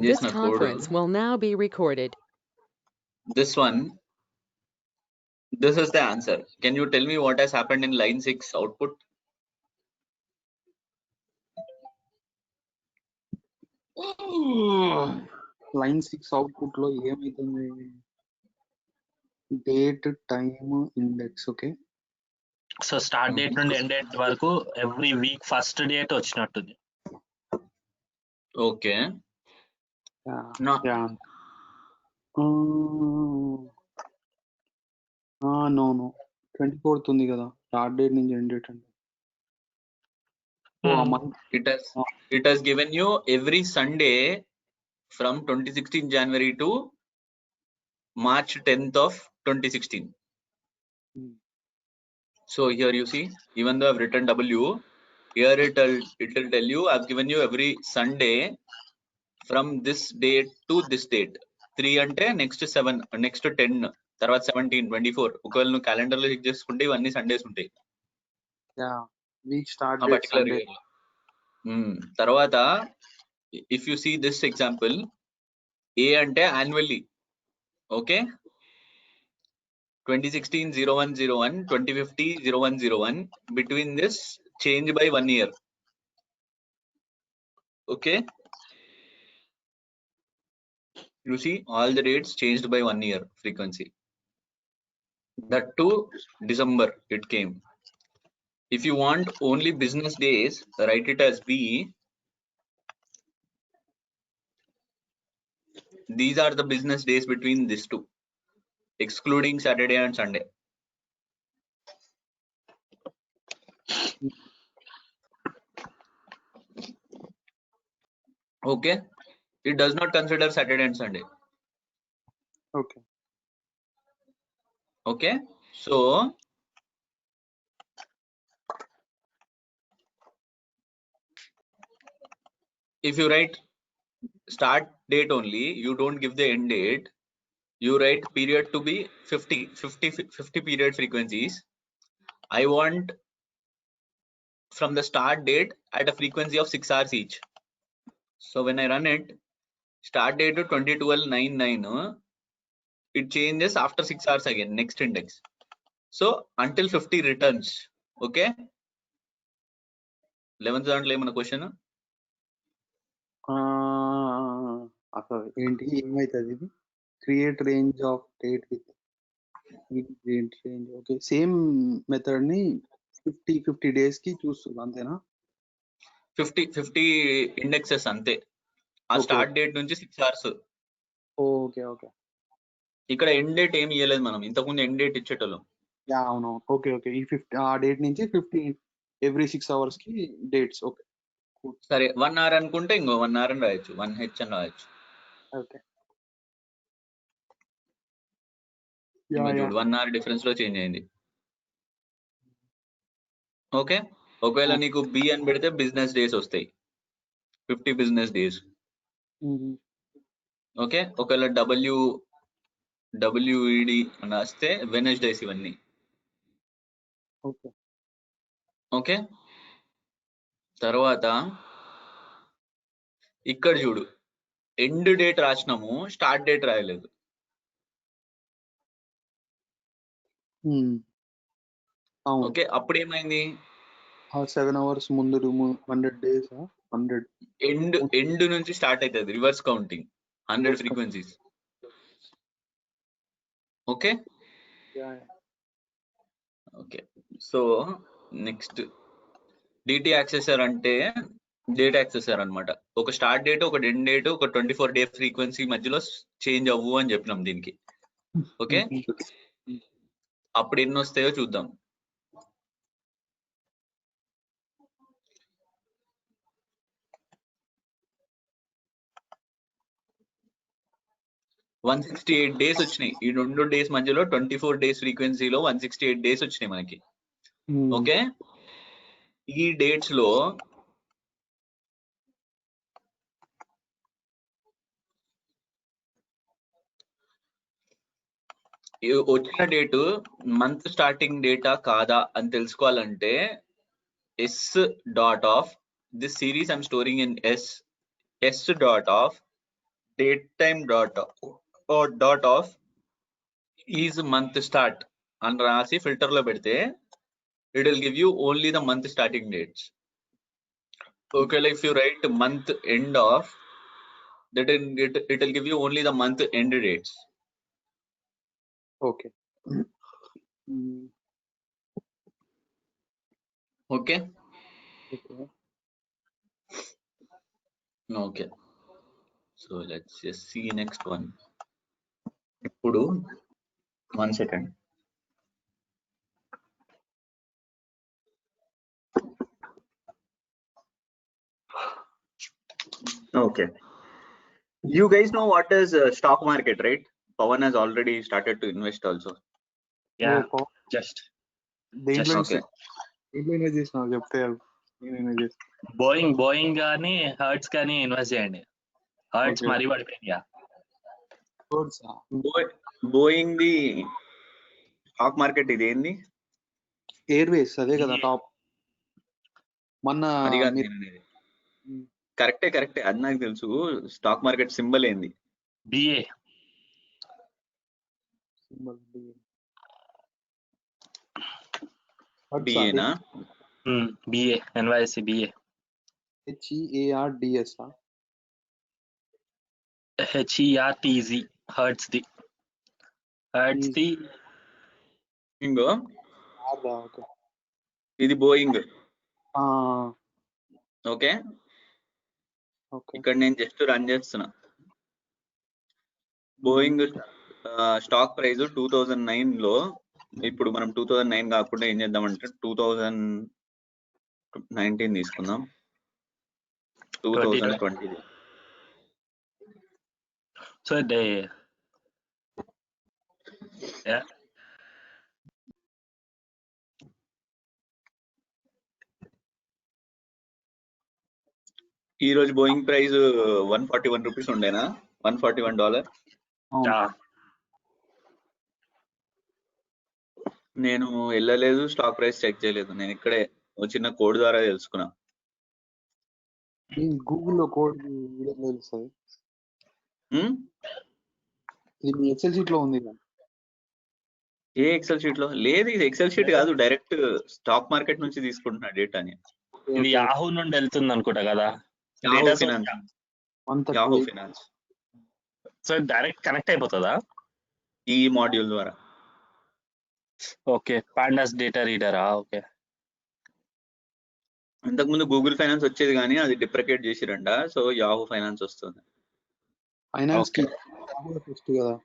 This na conference code. will now be recorded. This one, this is the answer. Can you tell me what has happened in line 6 output? Line 6 output లో ఏమైతుంది? Date time index. Okay, so start date నుండి end date వరకు every week first date వచ్చినట్టుంది. Okay, no no 24th ఉంది కదా start date నుంచి end date అంటే. It has given you every Sunday from 2016 January to March 10th of 2016. So here you see, even though I've written W, here it will tell you I've given you every Sunday from this date to this date. 3 అంటే next 7, next 10, తర్వాత 17, 24. ఒకవేళ నువ్వు calendar లో check చేసుకుంటే ఇవన్నీ Sundays ఉంటాయి. Week start ఆ date particular Sunday. Year. తర్వాత if you see this example, A అంటే annually. Okay, 2016 0101, 2050 0101, between this change by 1 year. Okay, you see all the dates changed by 1 year frequency. That to December it came. If you want only business days, write it as B. These are the business days between these two, excluding Saturday and Sunday. Okay, it does not consider Saturday and Sunday. Okay, so if you write start date only, you don't give the end date, you write period to be 50 period frequencies. I want from the start date at a frequency of 6 hours each. So when I run it, start date to 2012-99, it changes after 6 hours again, next index. So until 50 returns. Okay, 11th దాంట్లో ఏమన్నా question? అసలు ఏంటి ఏమైతుంది ఇది? Create range of date with range. Okay, same method ని 50 days కి చూస్తుంది అంతేనా? 50 ఇండెక్సెస్ అంతే. ఆ స్టార్ట్ డేట్ నుంచి 6 hours. ఓకే ఓకే, ఇక్కడ ఎండ్ డేట్ ఏమి ఇవ్వలేదు మనం, ఇంతకుముందు ఎండ్ డేట్ ఇచ్చేటోళ్ళం. అవును. ఓకే ఓకే, ఈ 50 ఆ డేట్ నుంచి 50 ఎవ్రీ 6 hours కి డేట్స్. ఓకే సరే, 1 hour అనుకుంటే ఇంకో 1 hour అని రాయొచ్చు, 1H అని రాయొచ్చు. ఓకే, చూడు 1 hour డిఫరెన్స్ లో చేంజ్ అయింది. ఓకే, ఒకవేళ నీకు బి అని పెడితే బిజినెస్ డేస్ వస్తాయి, 50 బిజినెస్ డేస్. ఓకే, ఒకవేళ డబ్ల్యూఈడి అని వస్తే వెనస్డేస్ ఇవన్నీ. ఓకే, తర్వాత ఇక్కడ చూడు, ఎండ్ డేట్ రాసినాము, స్టార్ట్ డేట్ రాయలేదు. ఓకే, అప్పుడు ఏమైంది? 7 hours ముందు 100 days 100 ఎండ్ నుంచి స్టార్ట్ అవుతుంది reverse counting, 100 frequencies. Okay okay, so next DT accessor అంటే డేట్ యాక్సెసర్ అన్నమాట. ఒక స్టార్ట్ డేట్, ఒక ఎండ్ డేట్, ఒక 24 డే ఫ్రీక్వెన్సీ మధ్యలో చేంజ్ అవ్వు అని చెప్పినాం దీనికి. ఓకే, అప్పుడు ఎన్ని వస్తాయో చూద్దాం. $168 days వచ్చినాయి. ఈ 2 days మధ్యలో 24 days ఫ్రీక్వెన్సీలో 168 days వచ్చినాయి మనకి. ఓకే, ఈ డేట్స్ లో వచ్చిన డేటు మంత్ స్టార్టింగ్ డేటా కాదా అని తెలుసుకోవాలంటే s dot of this series I'm storing in s dot of date time dot of is month start అని రాసి ఫిల్టర్ లో పెడితే it will give you only the month starting dates. Okay, like if you write month end of, that it will give you only the month end dates. Okay. Okay. Okay. Okay. So let's just see next one. ఇప్పుడు 1 second. Okay. You guys know what is stock market, right? Pawan has already started to invest also. Yeah, Oh, just దేంట్లో Okay. Invest చేసినావు చెప్తే నేను invest చేస్తాను. Boeing కానీ hurts కానీ invest చేయండి. Hertz Okay. మరీ పడిపోయింది. బోయింగ్ ది స్టాక్ మార్కెట్ ఇది ఏంది? ఎయిర్వేస్ అదే కదా టాప్. మొన్న అది కాదు నేను అనేది. కరెక్టే అది నాకు తెలుసు. స్టాక్ మార్కెట్ సింబల్ ఏంది? బిఏ. బిఏనా? BA NYSE BA. HEARDS HERTZ Hertz the ఇంగో ఓకే. ఇది బోయింగ్. Okay, okay. ఇక్కడ నేను జస్ట్ రన్ చేస్తున్నా. బోయింగ్ స్టాక్ ప్రైస్ 2009 లో, ఇప్పుడు మనం 2009 కాకుండా ఏం చేద్దామంటే 2019 తీసుకుందాం. 2020. సో దే ఈ రోజు బోయింగ్ ప్రైస్ $141 ఉండేనా? $141. నేను వెళ్ళలేదు, స్టాక్ ప్రైస్ చెక్ చేయలేదు. నేను ఇక్కడే ఒక చిన్న కోడ్ ద్వారా తెలుసుకున్నా. గూగుల్లో కోడ్ తెలుస్తుంది. ఇది ఎక్సెల్ షీట్ లో ఉంది. ఏ ఎక్సెల్ షీట్ లో లేదు? ఇది ఎక్సెల్ షీట్ కాదు, డైరెక్ట్ స్టాక్ మార్కెట్ నుంచి తీసుకుంటున్నా డేటాని. ఇది యాహూ నుండి వెళ్తుంది అనుకుంటా కదా. Yahoo finance. So direct connect అయిపోతుందా ఈ మాడ్యూల్ ద్వారా? ఓకే, పాండాస్ డేటా రీడరా? ఓకే. ఇంతకుముందు గూగుల్ ఫైనాన్స్ వచ్చేది కానీ అది డిప్రికేట్ చేసిరంట. సో యాహూ ఫైనాన్స్ వస్తుంది. ఫైనాన్స్ కి కదా.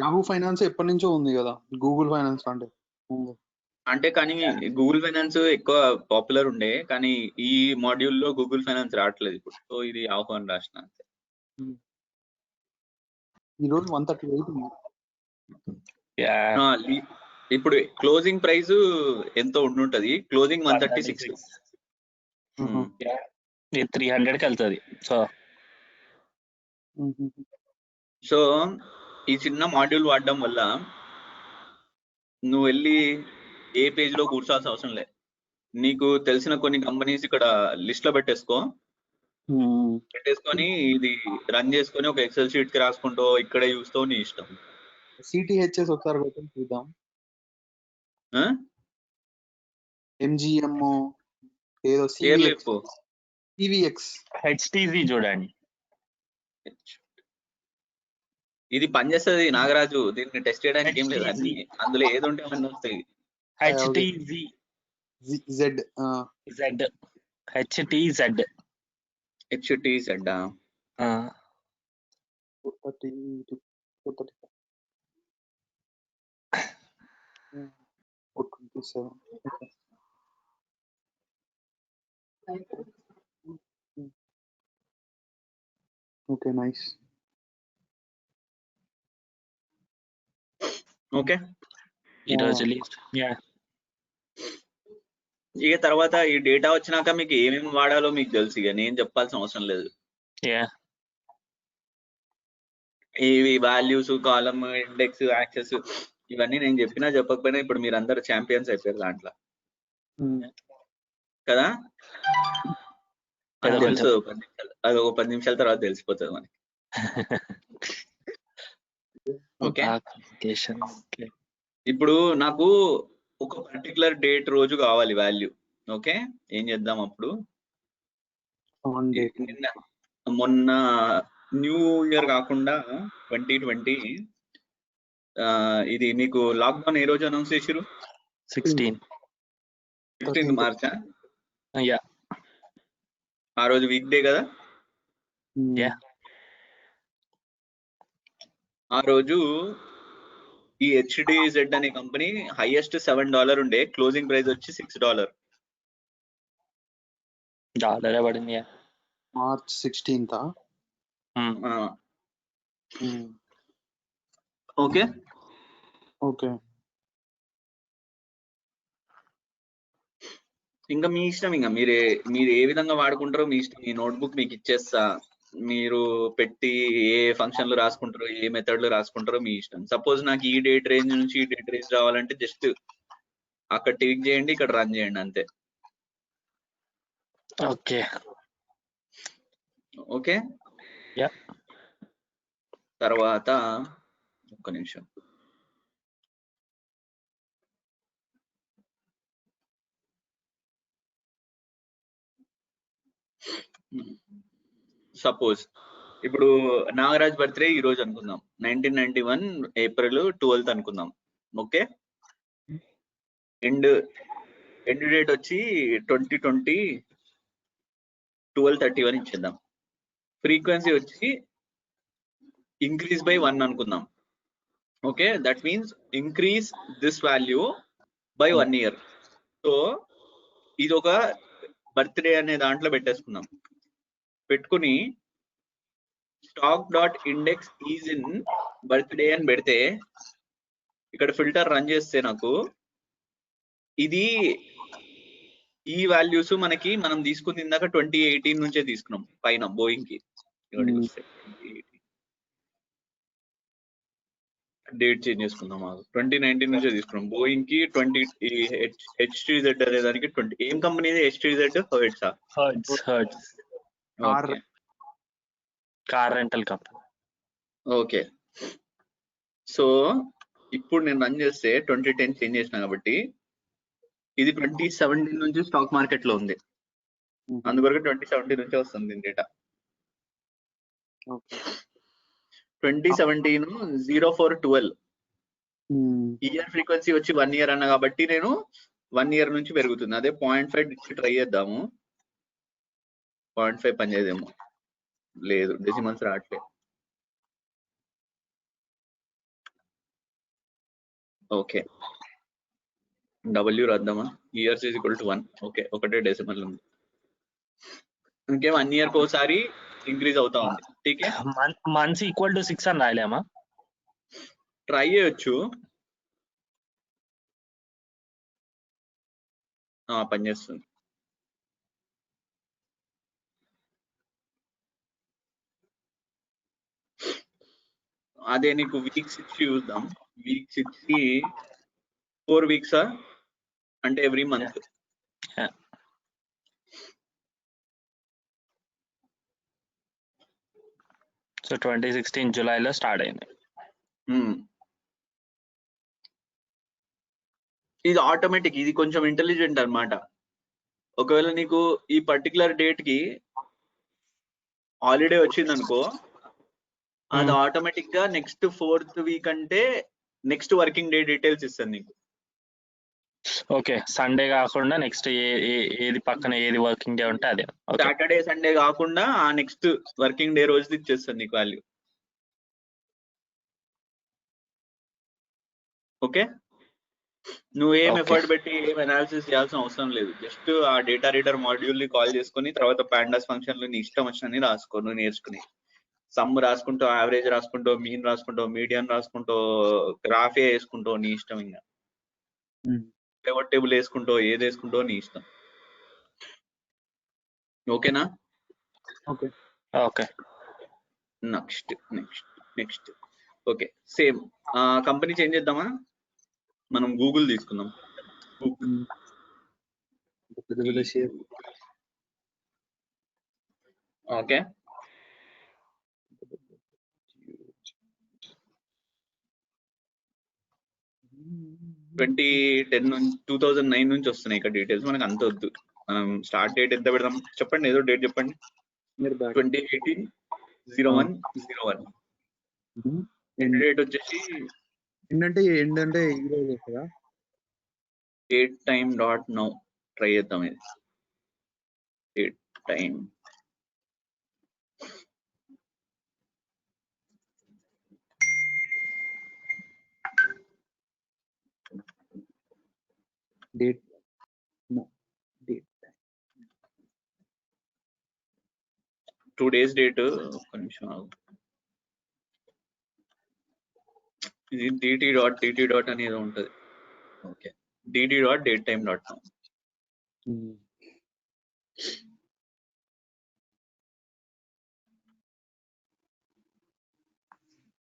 యాహూ ఫైనాన్స్ ఎప్పటి నుంచో ఉంది కదా, గూగుల్ ఫైనాన్స్ అంటే కానీ గూగుల్ ఫైనాన్స్ ఎక్కువ పాపులర్ ఉండే, కానీ ఈ మాడ్యూల్ లో గూగుల్ ఫైనాన్స్ రావట్లేదు ఇప్పుడు. సో ఇది యాహూ అని రాసిన. ఈరోజు 138 ఇప్పుడు క్లోజింగ్ ప్రైస్ ఎంతో ఉండుంటది. క్లోజింగ్ 136. 300కి వెళ్తుంది. సో ఈ చిన్న మాడ్యూల్ వాడడం వల్ల నువ్వు వెళ్ళి ఏ పేజ్ లో కూర్చోవాల్సిన అవసరం లేదు. నీకు తెలిసిన కొన్ని కంపెనీస్ ఇక్కడ లిస్ట్ లో పెట్టేసుకొని ఇది రన్ చేసుకొని ఒక ఎక్సెల్ షీట్ కి రాసుకుంటూ ఇక్కడే చూస్తావు, నీ ఇష్టం. సిటిహెచ్ఎస్ ఒకసారి చూద్దాం. ఎంజిఎం ఏదో సివిఎక్స్ హెచ్టిజి చూడండి, ఇది పనిచేస్తుంది నాగరాజు. దీన్ని టెస్ట్ చేయడానికి ఏం లేదు, అన్ని అందులో ఏది ఉంటే అవన్నీ వస్తాయి. HTG Z HTZ HTZ. Okay, nice. Okay, ఈరోజు ఇక తర్వాత ఈ డేటా వచ్చినాక మీకు ఏమేమి వాడాలో మీకు తెలుసు. ఇక నేను చెప్పాల్సిన అవసరం లేదు. ఇవి వాల్యూస్, కాలమ్, ఇండెక్స్, యాక్సెస్ ఇవన్నీ నేను చెప్పినా చెప్పకపోయినా ఇప్పుడు మీరు అందరు ఛాంపియన్స్ అయిపోయారు దాంట్లో కదా. అది ఏదో తెలుసు 10 నిమిషాలు, అది ఒక 10 నిమిషాల తర్వాత తెలిసిపోతుంది మనకి. Okay, application. ఇప్పుడు నాకు ఒక పర్టికులర్ డేట్ రోజు కావాలి వాల్యూ. ఓకే, ఏం చేద్దాం అప్పుడు? ఆన్ డేట్ మొన్న న్యూ ఇయర్ కాకుండా 2020 ఇది మీకు లాక్డౌన్ ఏ రోజు అనౌన్స్ చేసిరు? 16 మార్చా? యా, ఆ రోజు వీక్ డే కదా. యా. ఆ రోజు ఈ HDZ అనే కంపెనీ హైయెస్ట్ $7 ఉండే, క్లోజింగ్ ప్రైస్ వచ్చి $6. డాలరే పడింది. March 16th. Okay, okay. ఇంకా మీ ఇష్టం, ఇంకా మీరు ఏ విధంగా వాడుకుంటారో మీ ఇష్టం. ఈ నోట్బుక్ మీకు ఇచ్చేస్తా, మీరు పెట్టి ఏ ఫంక్షన్లు రాసుకుంటారో, ఏ మెథడ్లు రాసుకుంటారో మీ ఇష్టం. సపోజ్ నాకు ఈ డేట్ రేంజ్ నుంచి ఈ డేట్ రేంజ్ రావాలంటే జస్ట్ అక్కడ టిక్ చేయండి, ఇక్కడ రన్ చేయండి, అంతే. Okay, okay. యా. తర్వాత ఒక్క నిమిషం, సపోజ్ ఇప్పుడు నాగరాజ్ బర్త్డే ఈ రోజు అనుకుందాం, 1991 ఏప్రిల్ 12 అనుకుందాం. ఓకే, ఎండ్ డేట్ వచ్చి 2020 12/31 ఇచ్చేద్దాం. ఫ్రీక్వెన్సీ వచ్చి ఇంక్రీజ్ బై 1 అనుకుందాం. Okay, that means increase this value by 1 year. So ఇది ఒక బర్త్డే అనే దాంట్లో పెట్టేసుకుందాం. పెట్టుకుని stock.index ఈజ్ ఇన్ బర్త్డే అని పెడితే ఇక్కడ ఫిల్టర్ రన్ చేస్తే నాకు ఇది ఈ వాల్యూస్ మనకి మనం తీసుకుంది ఇందాక 2018 నుంచే తీసుకున్నాం పైన బోయింగ్ కి. డేట్ చేంజ్ చేసుకుందాం, 2019 నుంచే తీసుకున్నాం బోయింగ్ కి. 20 HTZ అనే దానికి 20. ఏం company HTZ? Hertz car rental company. Okay, so ఇప్పుడు నేను రన్ చేస్తే 2010 చేంజ్ చేసిన కాబట్టి ఇది 2017 నుంచి స్టాక్ మార్కెట్ లో ఉంది, అందువరకు 2017 నుంచే వస్తుంది డేటా. 2017 04/12 ఇయర్ ఫ్రీక్వెన్సీ వచ్చి 1 year అన్న కాబట్టి నేను 1 year నుంచి పెరుగుతుంది. అదే 0.5 ట్రై చేద్దాము. 0.5 పనిచేదేమో, లేదు, డెసిమల్స్ రావట్లేదు. ఓకే, W రాద్దామా? Years is equal to 1. Okay, ఒకటే డెసిమల్ ఉంది. ఇంకే 1 year ఒకసారి ఇంక్రీజ్ అవుతా ఉంది. ఠీకే, మంత్స్ ఈక్వల్ టు 6 అని రాయలేమా? ట్రై చేయొచ్చు, పనిచేస్తుంది. అదే నీకు వీక్స్ ఇచ్చి చూద్దాం. వీక్స్ ఇచ్చి 4 weeks అంటే ఎవ్రీ మంత్. సో 2016 జూలైలో స్టార్ట్ అయింది. ఇది ఆటోమేటిక్, ఇది కొంచెం ఇంటెలిజెంట్ అన్నమాట. ఒకవేళ నీకు ఈ పర్టికులర్ డేట్ కి హాలిడే వచ్చింది అనుకో, అది ఆటోమేటిక్ గా నెక్స్ట్ 4th week అంటే నెక్స్ట్ వర్కింగ్ డే డీటెయిల్స్ ఇస్తుంది నీకు. ఓకే, సండే కాకుండా నెక్స్ట్ ఏది పక్కన ఏది వర్కింగ్ డే ఉంటే అదే. సాటర్డే సండే కాకుండా ఆ నెక్స్ట్ వర్కింగ్ డే రోజు ఇచ్చేస్తుంది నీకు వాల్యూ. ఓకే, నువ్వు ఏం ఎఫర్ట్ పెట్టి ఏం అనాలిసిస్ చేయాల్సిన అవసరం లేదు. జస్ట్ ఆ డేటా రీడర్ మాడ్యూల్ ని కాల్ చేసుకుని తర్వాత పాండాస్ ఫంక్షన్ లో నీ ఇష్టం వచ్చినని రాసుకో. నువ్వు నేర్చుకుని సమ్ రాసుకుంటావు, యావరేజ్ రాసుకుంటావు, మీన్ రాసుకుంటావు, మీడియన్ రాసుకుంటావు, గ్రాఫే వేసుకుంటావు, నీ ఇష్టం. ఇంకా పివట్ టేబుల్ వేసుకుంటావు, ఏది వేసుకుంటావు నీ ఇష్టం. ఓకేనా? Okay, next okay, same company change చేద్దామా? మనం గూగుల్ తీసుకుందాం. ఓకే 2010 నుంచి 2009 నుంచి వస్తున్నాయి ఇక్కడ డీటెయిల్స్, మనకు అంత వద్దు. మనం స్టార్ట్ డేట్ ఎంత పెడదాం చెప్పండి, ఏదో డేట్ చెప్పండి. 2018-01-01 ఎండ్ డేట్ వచ్చేసి ఏంటంటే ఈ రోజు వస్తుందా? datetime.now ట్రై చేద్దాం. ఇది date time date 2 days date. ఒక్క నిమిషం ఆగు. ఇది dt.dt. అనేది ఉంటది. Okay dt.datetime.now.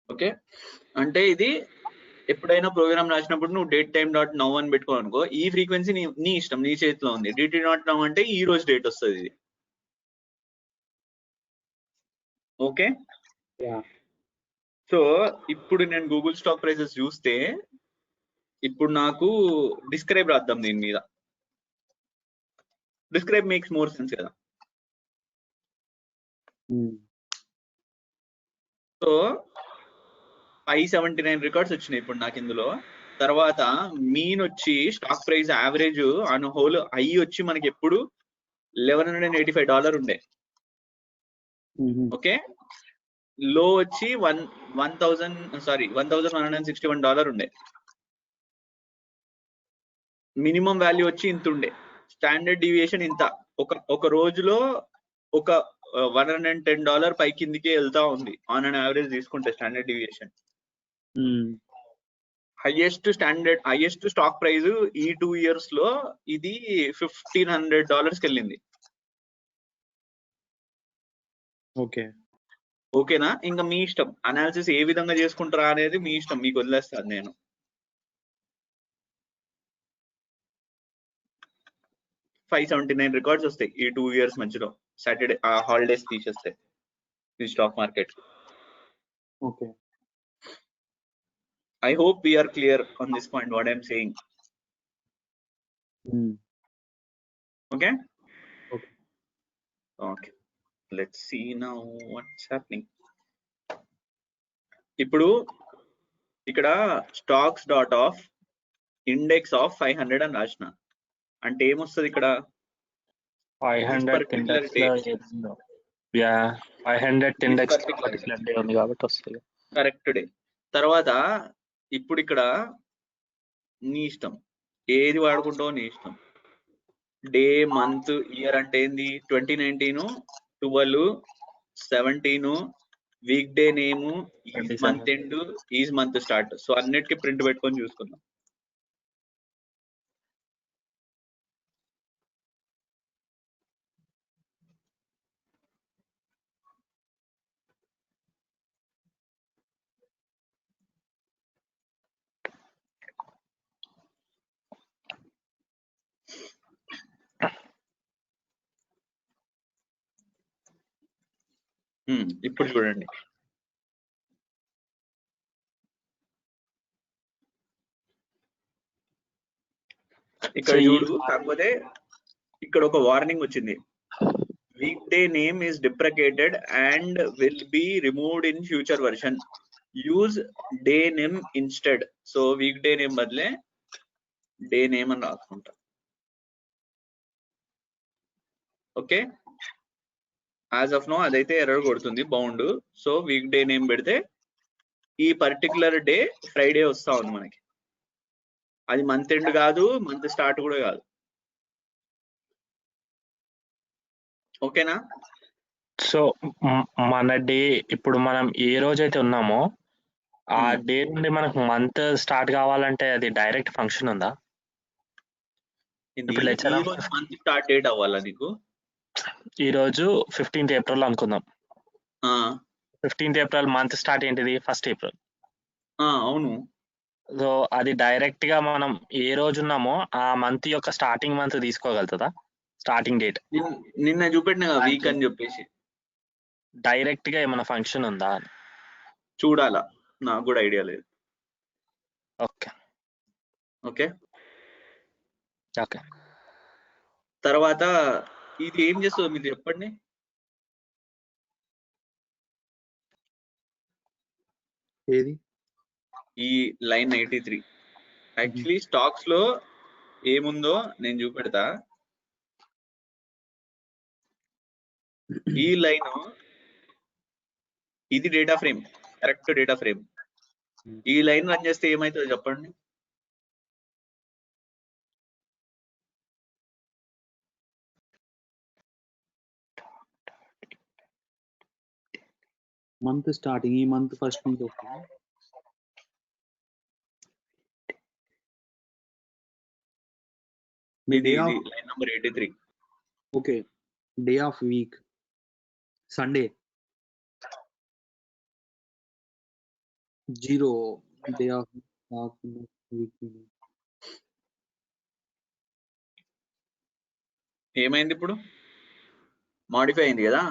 ఓకే అంటే ఇది ఎప్పుడైనా ప్రోగ్రామ్ రాసినప్పుడు నువ్వు datetime.now అని పెట్టుకోవాలనుకో, ఈ ఫ్రీక్వెన్సీ నీ ఇష్టం, నీ చేతిలో ఉంది. dt.now అంటే ఈ రోజు డేట్ వస్తుంది ఇది. ఓకే సో ఇప్పుడు నేను గూగుల్ స్టాక్ ప్రైసెస్ చూస్తే ఇప్పుడు నాకు డిస్క్రైబ్ రాద్దాం దీని మీద. డిస్క్రైబ్ మేక్స్ మోర్ సెన్స్ కదా. సో 579 రికార్డ్స్ వచ్చినాయి ఇప్పుడు నాకు ఇందులో. తర్వాత మీన్ వచ్చి stock price average on whole I వచ్చి మనకి ఎప్పుడు $1185 ఉండే. ఓకే లో వచ్చి $1161 ఉండే. మినిమం వాల్యూ వచ్చి ఇంత ఉండే. స్టాండర్డ్ డీవియేషన్ ఇంత. ఒక రోజులో ఒక $110 పై కిందికి వెళ్తా ఉంది ఆన్ అండ్ యావరేజ్ తీసుకుంటే standard deviation. Highest stock price ఈ 2 years లో ఇది $1,500 వెళ్ళింది. ఓకేనా? ఇంకా మీ ఇష్టం, అనాలిసిస్ ఏ విధంగా చేసుకుంటారా అనేది మీ ఇష్టం, మీకు వదిలేస్తాను నేను. $579 రికార్డ్స్ వస్తాయి ఈ 2 years మధ్యలో, సాటర్డే హాలిడేస్ తీసేస్తే ఈ stock market. Okay I hope we are clear on this point what I'm saying. Okay? Okay. Let's see now what's happening. ఇప్పుడు ఇక్కడ stocks dot of index of 500 అని రాసిన అంటే ఏమొస్తుంది ఇక్కడ 500 ఇండెక్స్ లో 500 ఇండెక్స్ పర్టిక్యులర్ డే ఉంది కాబట్టి వస్తుంది కరెక్ట్ డే. తర్వాత ఇప్పుడు ఇక్కడ నీ ఇష్టం, ఏది వాడుకుంటావో నీ ఇష్టం. డే, మంత్, ఇయర్ అంటే ఏంది? 2019, 12, 17, week day name, is month end, is month start. So అన్నిటికీ ప్రింట్ పెట్టుకొని చూసుకుందాం. ఇప్పుడు చూడండి, ఇక్కడ చూడు. కాకపోతే ఇక్కడ ఒక వార్నింగ్ వచ్చింది, week day name is deprecated and will be removed in future version, use day name instead. So week day name బదులే డే నేమ్ అని రాసుకుంటా. ఓకే, యాజ్ ఆఫ్ నో అదైతే ఎర్రర్ కొడుతుంది bound. So week day name పెడితే ఈ particular day Friday వస్తా ఉంది మనకి. అది మంత్ ఎండ్ కాదు, మంత్ స్టార్ట్ కూడా కాదు. ఓకేనా? సో మన డే ఇప్పుడు మనం ఏ రోజైతే ఉన్నామో ఆ డే నుండి మనకు మంత్ స్టార్ట్ కావాలంటే అది డైరెక్ట్ ఫంక్షన్ ఉందా? ఇప్పుడు మంత్ స్టార్ట్ డేట్ అవ్వాలా నీకు? ఈ రోజు 15th April అనుకుందాం. 15th April మంత్ స్టార్ట్ ఏంటిది? 1st April. అవును. సో అది డైరెక్ట్ గా మనం ఏ రోజు ఉన్నామో ఆ మంత్ యొక్క స్టార్టింగ్ మంత్ తీసుకోగలుగుతుందా? స్టార్టింగ్ డేట్ నిన్న చూపెట్టిన వీక్ అని చెప్పేసి డైరెక్ట్ గా ఏమైనా ఫంక్షన్ ఉందా? చూడాలా, నాకు కూడా ఐడియా లేదు. Okay okay, okay. తర్వాత ఇది ఏం చేస్తుందో మీరు చెప్పండి. ఏది ఈ లైన్ 83 యాక్చువల్లీ స్టాక్స్ లో ఏముందో నేను చూపెడతా. ఈ లైన్ ఇది data frame, correct data frame. ఈ లైన్ రన్ చేస్తే ఏమవుతుందో చెప్పండి. మంత్ స్టార్టింగ్, ఈ మంత్ ఫస్ట్ నుంచి వస్తుంది. ఇది line number 83. Okay, day of week Sunday, 0 day of week. ఏమైంది ఇప్పుడు? మాడిఫై అయింది కదా,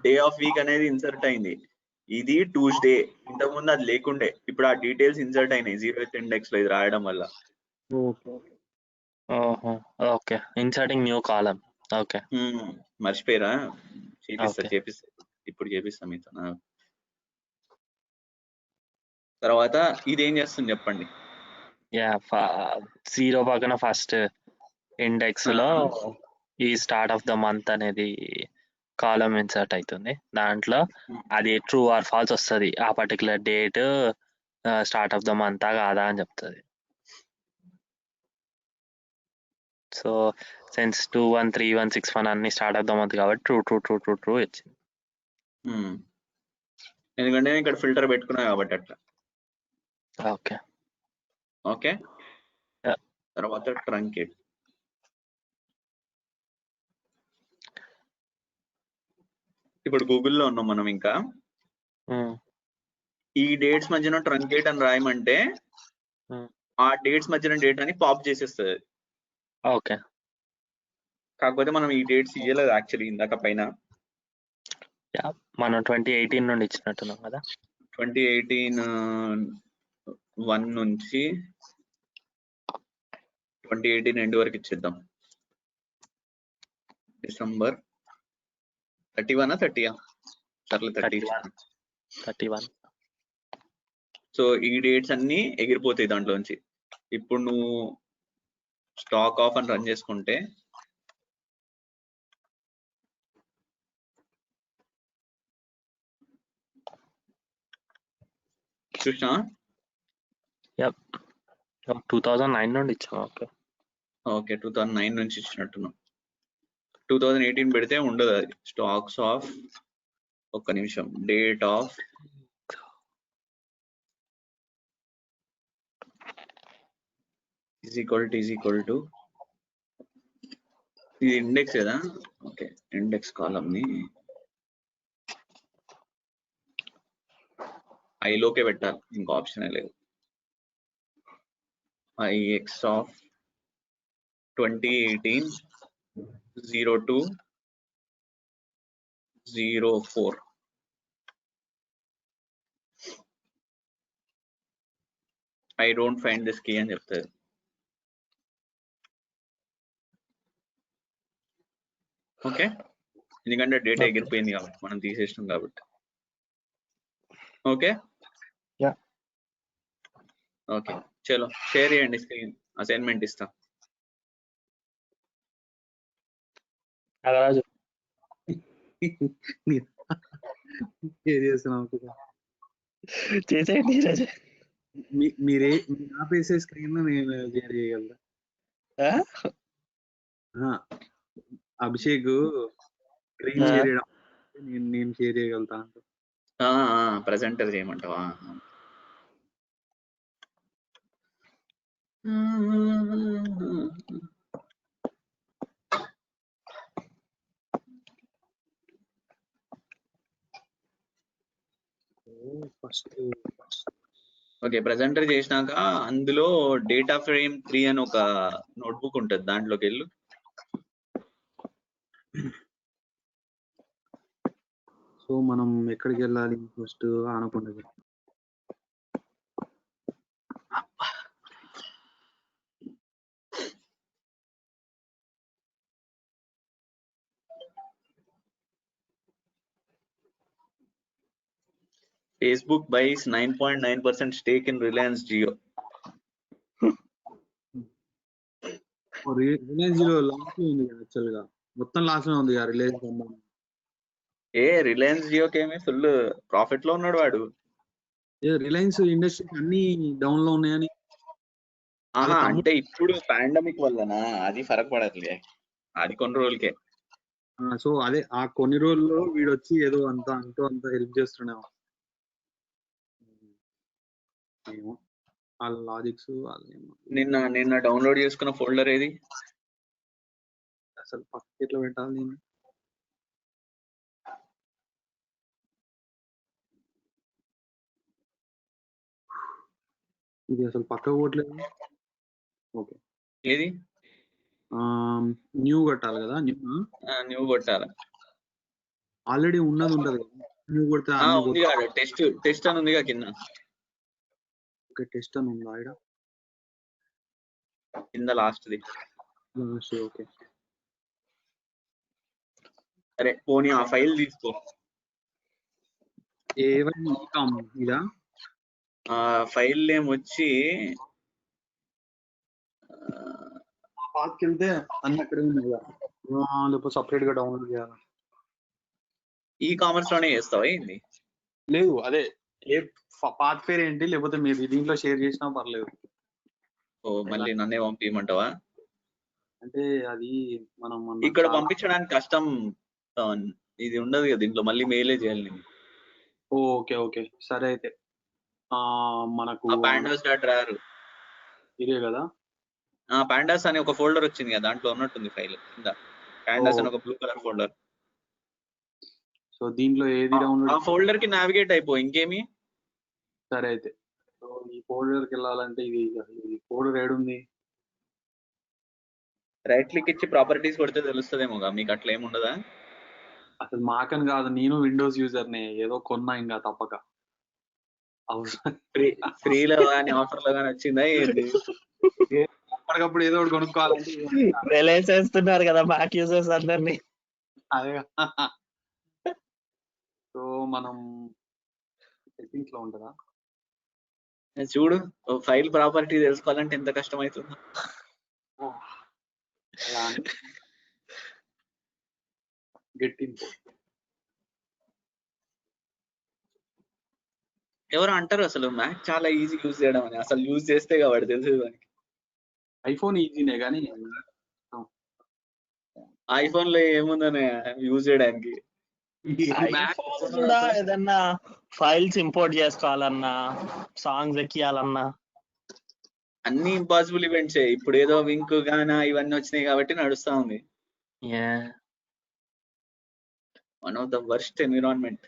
డే ఆఫ్ వీక్ అనేది ఇన్సర్ట్ అయింది. ఇది ట్యూస్డే, ఇంతకుముందు అది లేకుండే, ఇప్పుడు ఆ డీటెయిల్స్ ఇన్సర్ట్ అయినాయి 0th ఇండెక్స్ లో ఇది రాయడం వల్ల. ఓహో okay, inserting new column. Okay, మర్చిపోయారా? చేపిస్తా Okay. చేపిస్తా ఇప్పుడు చేపిస్తా మీతో. తర్వాత ఇది ఏం చేస్తుంది చెప్పండి. యా 0 పక్కన ఫస్ట్ ఇండెక్స్ లో ఈ స్టార్ట్ ఆఫ్ ద మంత్ అనేది కాలమ్ ఇన్సర్ట్ అవుతుంది. దాంట్లో అది ట్రూ ఆర్ ఫాల్స్ వస్తుంది, ఆ particular date start of the month కాదా అని చెప్తుంది. సో సిన్స్ 213161 అన్ని స్టార్ట్ ఆఫ్ ద మంత్ కాబట్టి true true true true true ఇచ్చింది. ఎందుకంటే నేను ఇక్కడ ఫిల్టర్ పెట్టుకున్నా కాబట్టి అట్లా. Okay okay, Yeah. తర్వాత ట్రంకేట్. ఇప్పుడు గూగుల్లో ఉన్నాం మనం. ఇంకా ఈ డేట్స్ మధ్యన ట్రంకేట్ అని రాయమంటే ఆ డేట్స్ మధ్యన డేట్ అని పాప్ చేసేస్తుంది. ఓకే, కాకపోతే మనం ఈ డేట్స్ ఇయ్యలేదు యాక్చువల్లీ ఇందాక పైన. మనం 2018 నుండి ఇచ్చినట్టున్నాం కదా. 2018 1 నుంచి 2018 ఎండ్ వరకు ఇచ్చేద్దాం. డిసెంబర్ 31 30 సర్లే 31. సో ఈ డేట్స్ అన్ని ఎగిరిపోతాయి దాంట్లోంచి. ఇప్పుడు నువ్వు స్టాక్ ఆఫ్ అని రన్ చేసుకుంటే చూసినా 2009 నుండి ఇచ్చాం. ఓకే ఓకే, 2009 నుంచి ఇచ్చినట్టున్నాం. 2018 పెడితే ఉండదు అది. స్టాక్స్ ఆఫ్, ఒక్క నిమిషం, date of is equal to ఇది ఇండెక్స్ కదా. ఓకే, ఇండెక్స్ కాలమ్ ని ఐలోకే పెట్టాలి, ఇంకో ఆప్షన్ లేదు. Ix of 2018 02/04. I don't find this key అని చెప్తారు. ఓకే, ఎందుకంటే డేటా ఎగిరిపోయింది కాబట్టి, మనం తీసేసినాం కాబట్టి. ఓకే ఓకే, చలో షేర్ చేయండి స్క్రీన్, అసైన్మెంట్ ఇస్తా. చేసేయండి. మీరే ఆపేసే స్క్రీన్ నేను షేర్ చేయగలరా? అభిషేక్ స్క్రీన్ షేర్ చేయడం నేను షేర్ చేయగలుగుతా. ప్రెజెంటర్ చేయమంటావా? ఓకే, ప్రెజెంటర్ చేసినాక అందులో డేటా ఫ్రేమ్ 3 అని ఒక నోట్బుక్ ఉంటుంది, దాంట్లోకి వెళ్ళు. సో మనం ఎక్కడికి వెళ్ళాలి ఫస్ట్? ఆనకొండకి. Facebook buys 9.9% stake in Reliance Jio. Reliance Jio loss లో ఉంది యాక్చువల్ గా, మొత్తం లాస్ లో ఉంది రిలయన్స్ కంపెనీ. రిలయన్స్ జియోకి ఏమి ఫుల్ ప్రాఫిట్ లో ఉన్నాడు వాడు. రిలయన్స్ ఇండస్ట్రీస్ అన్ని డౌన్ లో ఉన్నాయని. అంటే ఇప్పుడు పాండమిక్ వల్లనా, అది ఫరక్ పడట్లే, అది కొన్ని రోజులకే. సో అదే ఆ కొన్ని రోజుల్లో వీడు వచ్చి ఏదో అంత హెల్ప్ చేస్తున్నాం. ఏమో వాళ్ళ లాజిక్స్ నిన్న డౌన్లోడ్ చేసుకున్న ఫోల్డర్ ఏది? అసలు పక్కకి ఎట్లా పెట్టాలి నేను? ఇది అసలు పక్కకు పోవట్లేదు. ఓకే, ఏది? న్యూ కొట్టాలి కదా. న్యూ కొట్టాలి. ఆల్రెడీ ఉన్నది ఉంటది కదా, న్యూ కొడితే ఉంది కదా, టెస్ట్ అని ఉంది కదా కింద. ఓకే, టెస్ట్ అని ఉందా ఇక్కడ కింద లాస్ట్ది. ఓకే, సరే పోనీ ఆ ఫైల్ తీసుకో. ఇదా ఫైల్ నేమ్ వచ్చి పాత్కి వెళ్తే అన్ని అక్కడే ఉన్నాయి కదా, లేకపోతే సపరేట్ గా డౌన్లోడ్ చేయాలి. ఈ కామర్స్ లోనే చేస్తావా ఏంది? లేదు, అదే ఏ పాత్ పేరు ఏంటి, లేకపోతే మీరు దీంట్లో షేర్ చేసినా పర్లేదు. మళ్ళీ నన్నే పంపించమంటావా? అంటే అది మనం ఇక్కడ పంపించడానికి కష్టం, ఇది ఉండదు కదా దీంట్లో, మళ్ళీ మెయిలే చేయాలి నేను. ఓకే ఓకే, సరే అయితే మనకు పాండాస్ డాట్ రారు ఇదే కదా. పాండాస్ అని ఒక ఫోల్డర్ వచ్చింది కదా, దాంట్లో ఉన్నట్టుంది ఫైల్ కింద. పాండాస్ అని ఒక బ్లూ కలర్ ఫోల్డర్. సో దీంట్లో ఏది డౌన్లోడ్? ఆ ఫోల్డర్ కి నావిగేట్ అయిపో, ఇంకేమి. సరే అయితే, సో ఈ ఫోల్డర్ కి వెళ్ళాలంటే ఇది ఫోల్డర్ ఏడుంది? రైట్ క్లిక్ ఇచ్చి ప్రాపర్టీస్ కొడితే తెలుస్తుందేమోగా, మీకు అట్లా ఏముండదా? అసలు మాకని కాదు, నేను విండోస్ యూజర్ని, ఏదో కొన్నా ఇంకా తప్పక. ఫ్రీలో కానీ ఆఫర్లో కానీ వచ్చిందా ఏంది? అప్పటికప్పుడు ఏదో ఒకటి కొనుక్కోవాలంటే రిలయన్స్ వేస్తున్నారు కదా మ్యాక్ యూజర్స్ అందరినీ. అదే సో మనం సెట్టింగ్స్ లో ఉంటుందా చూడు, ఫైల్ ప్రాపర్టీ తెలుసుకోవాలంటే ఎంత కష్టం అవుతుందో. గెట్ ఎవరు అంటారు అసలు మ్యాక్ చాలా ఈజీ యూజ్ చేయడం అని, అసలు యూజ్ చేస్తే కాబట్టి తెలుసు. దానికి ఐఫోన్ ఈజీనే కానీ ఐఫోన్ లో ఏముందనే యూజ్ చేయడానికి. ఏదన్నా ఫైల్స్ ఇంపోర్ట్ చేసుకోవాలన్నా, సాంగ్స్ ఎక్కియాలన్నా అన్ని ఇంపాసిబుల్ ఈవెంట్స్. ఇప్పుడు ఏదో వింక్ గానా ఇవన్నీ వచ్చినాయి కాబట్టి నడుస్తా ఉంది. One of the worst environment.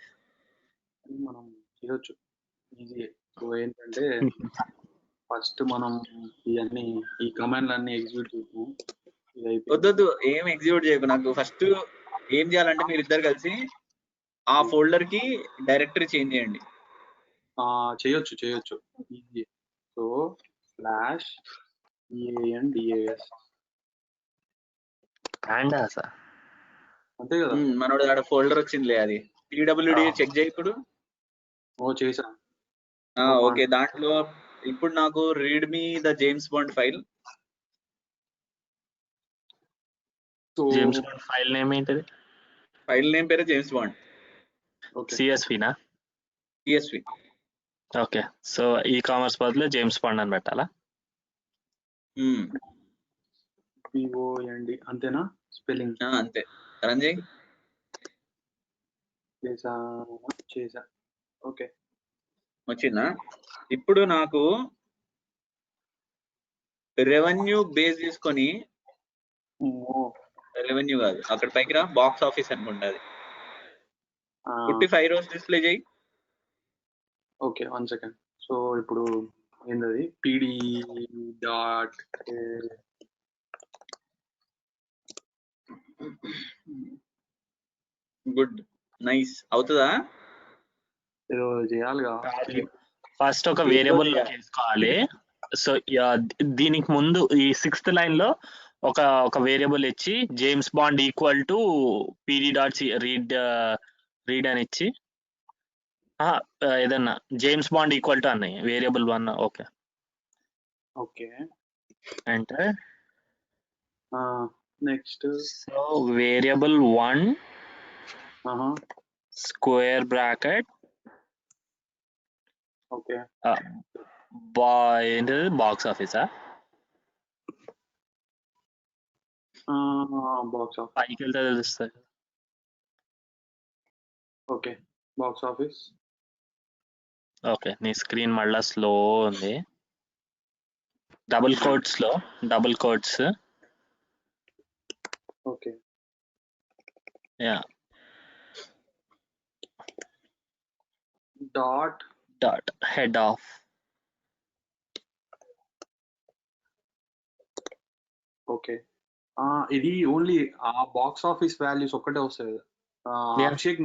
మనం చేయొచ్చు ఈజీ. సో ఏంటంటే ఫస్ట్ మనం ఇవన్నీ ఈ కమాండ్లు అన్ని ఎగ్జిక్యూట్ చేసాము. వద్దొద్దు, ఏం ఎగ్జిక్యూట్ చేయకు. నాకు ఫస్ట్ ఏం చేయాలంటే మీరు ఇద్దరు కలిసి ఆ ఫోల్డర్ కి డైరెక్టరీ చేంజ్ చేయండి. చేయొచ్చు ఈజీ. సో /EANDAS అంతే కదా. మనోడు ఆడ ఫోల్డర్ వచ్చిందిలే, అది PWD చెక్ చేయి ఇప్పుడు. చేసా. ఓకే, దాంట్లో ఇప్పుడు నాకు read me the James bond file. James bond file name ఏంటిది? ఫైల్ నేమ్ పేరు జేమ్స్ బాండ్. CSV నా? CSV. Okay, so e commerce బదులు జేమ్స్ బాండ్ అని పెట్టాలా? POND అంతేనా స్పెల్లింగ్? అంతే. రన్ చేయి. చేసా. ఓకే, వచ్చిందా? ఇప్పుడు నాకు రెవెన్యూ బేస్ తీసుకొని, రెవెన్యూ కాదు, అక్కడ పైకి రా, బాక్స్ ఆఫీస్ అనుకుంటుంది, 55 rows డిస్ప్లే చేయి. Okay, 1 second. సో ఇప్పుడు ఏంటది? PD dot good. నైస్. అవుతుందా? ఏదో చేయాలిగా. ఫస్ట్ ఒక ఏదో వేరియబుల్ చేయాలి. తీసుకోవాలి. సో దీనికి ముందు ఈ 6th లైన్ లో ఒక వేరియబుల్ ఇచ్చి James Bond equal to pd dot read అని ఇచ్చి ఏదన్నా జేమ్స్ బాండ్ ఈక్వల్ టు అన్నాయి వేరియబుల్ 1. ఓకే ఓకే అంటే next so variable 1 square bracket okay ఏంటిది బాక్స్ ఆఫీసా బాక్స్ ఆఫీస్. పైకి వెళ్తే తెలుస్తుంది. Okay box office. ఓకే నీ స్క్రీన్ మళ్ళా స్లో ఉంది. Double quotes okay yeah dot head of. Okay ఇది ఓన్లీ ఆ బాక్స్ ఆఫీస్ వాల్యూస్ ఒక్కటే వస్తాయి. Yeah. అభిషేక్